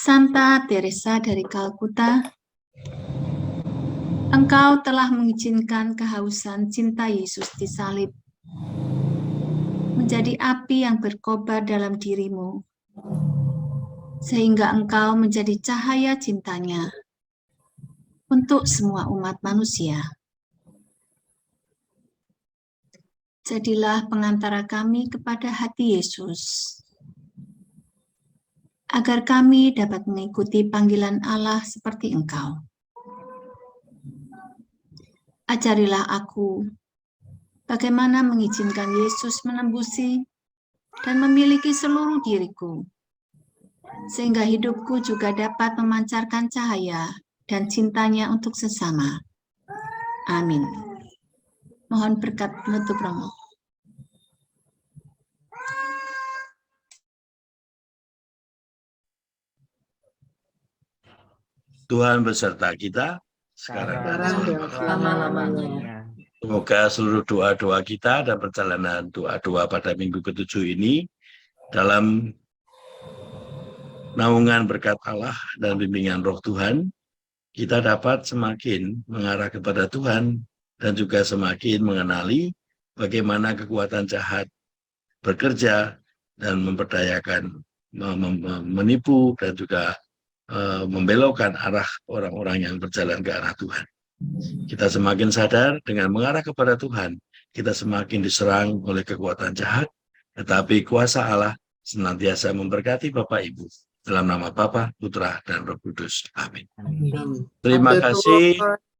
Santa Teresa dari Kalkuta, Engkau telah mengizinkan kehausan cinta Yesus di salib menjadi api yang berkobar dalam dirimu, sehingga Engkau menjadi cahaya cintanya untuk semua umat manusia. Jadilah pengantara kami kepada hati Yesus, agar kami dapat mengikuti panggilan Allah seperti Engkau. Ajarilah aku bagaimana mengizinkan Yesus menembusi dan memiliki seluruh diriku, sehingga hidupku juga dapat memancarkan cahaya dan cintanya untuk sesama. Amin. Mohon berkat penutup Romo. Tuhan beserta kita sekarang dan selama-lamanya. semoga seluruh doa-doa kita dan perjalanan doa-doa pada minggu ke-7 ini dalam naungan berkat Allah dan bimbingan Roh Tuhan, kita dapat semakin mengarah kepada Tuhan dan juga semakin mengenali bagaimana kekuatan jahat bekerja dan memperdayakan, menipu dan juga membelokkan arah orang-orang yang berjalan ke arah Tuhan. Kita semakin sadar dengan mengarah kepada Tuhan, kita semakin diserang oleh kekuatan jahat, tetapi kuasa Allah senantiasa memberkati Bapak Ibu. Dalam nama Bapa, Putra, dan Roh Kudus. Amin. Terima kasih.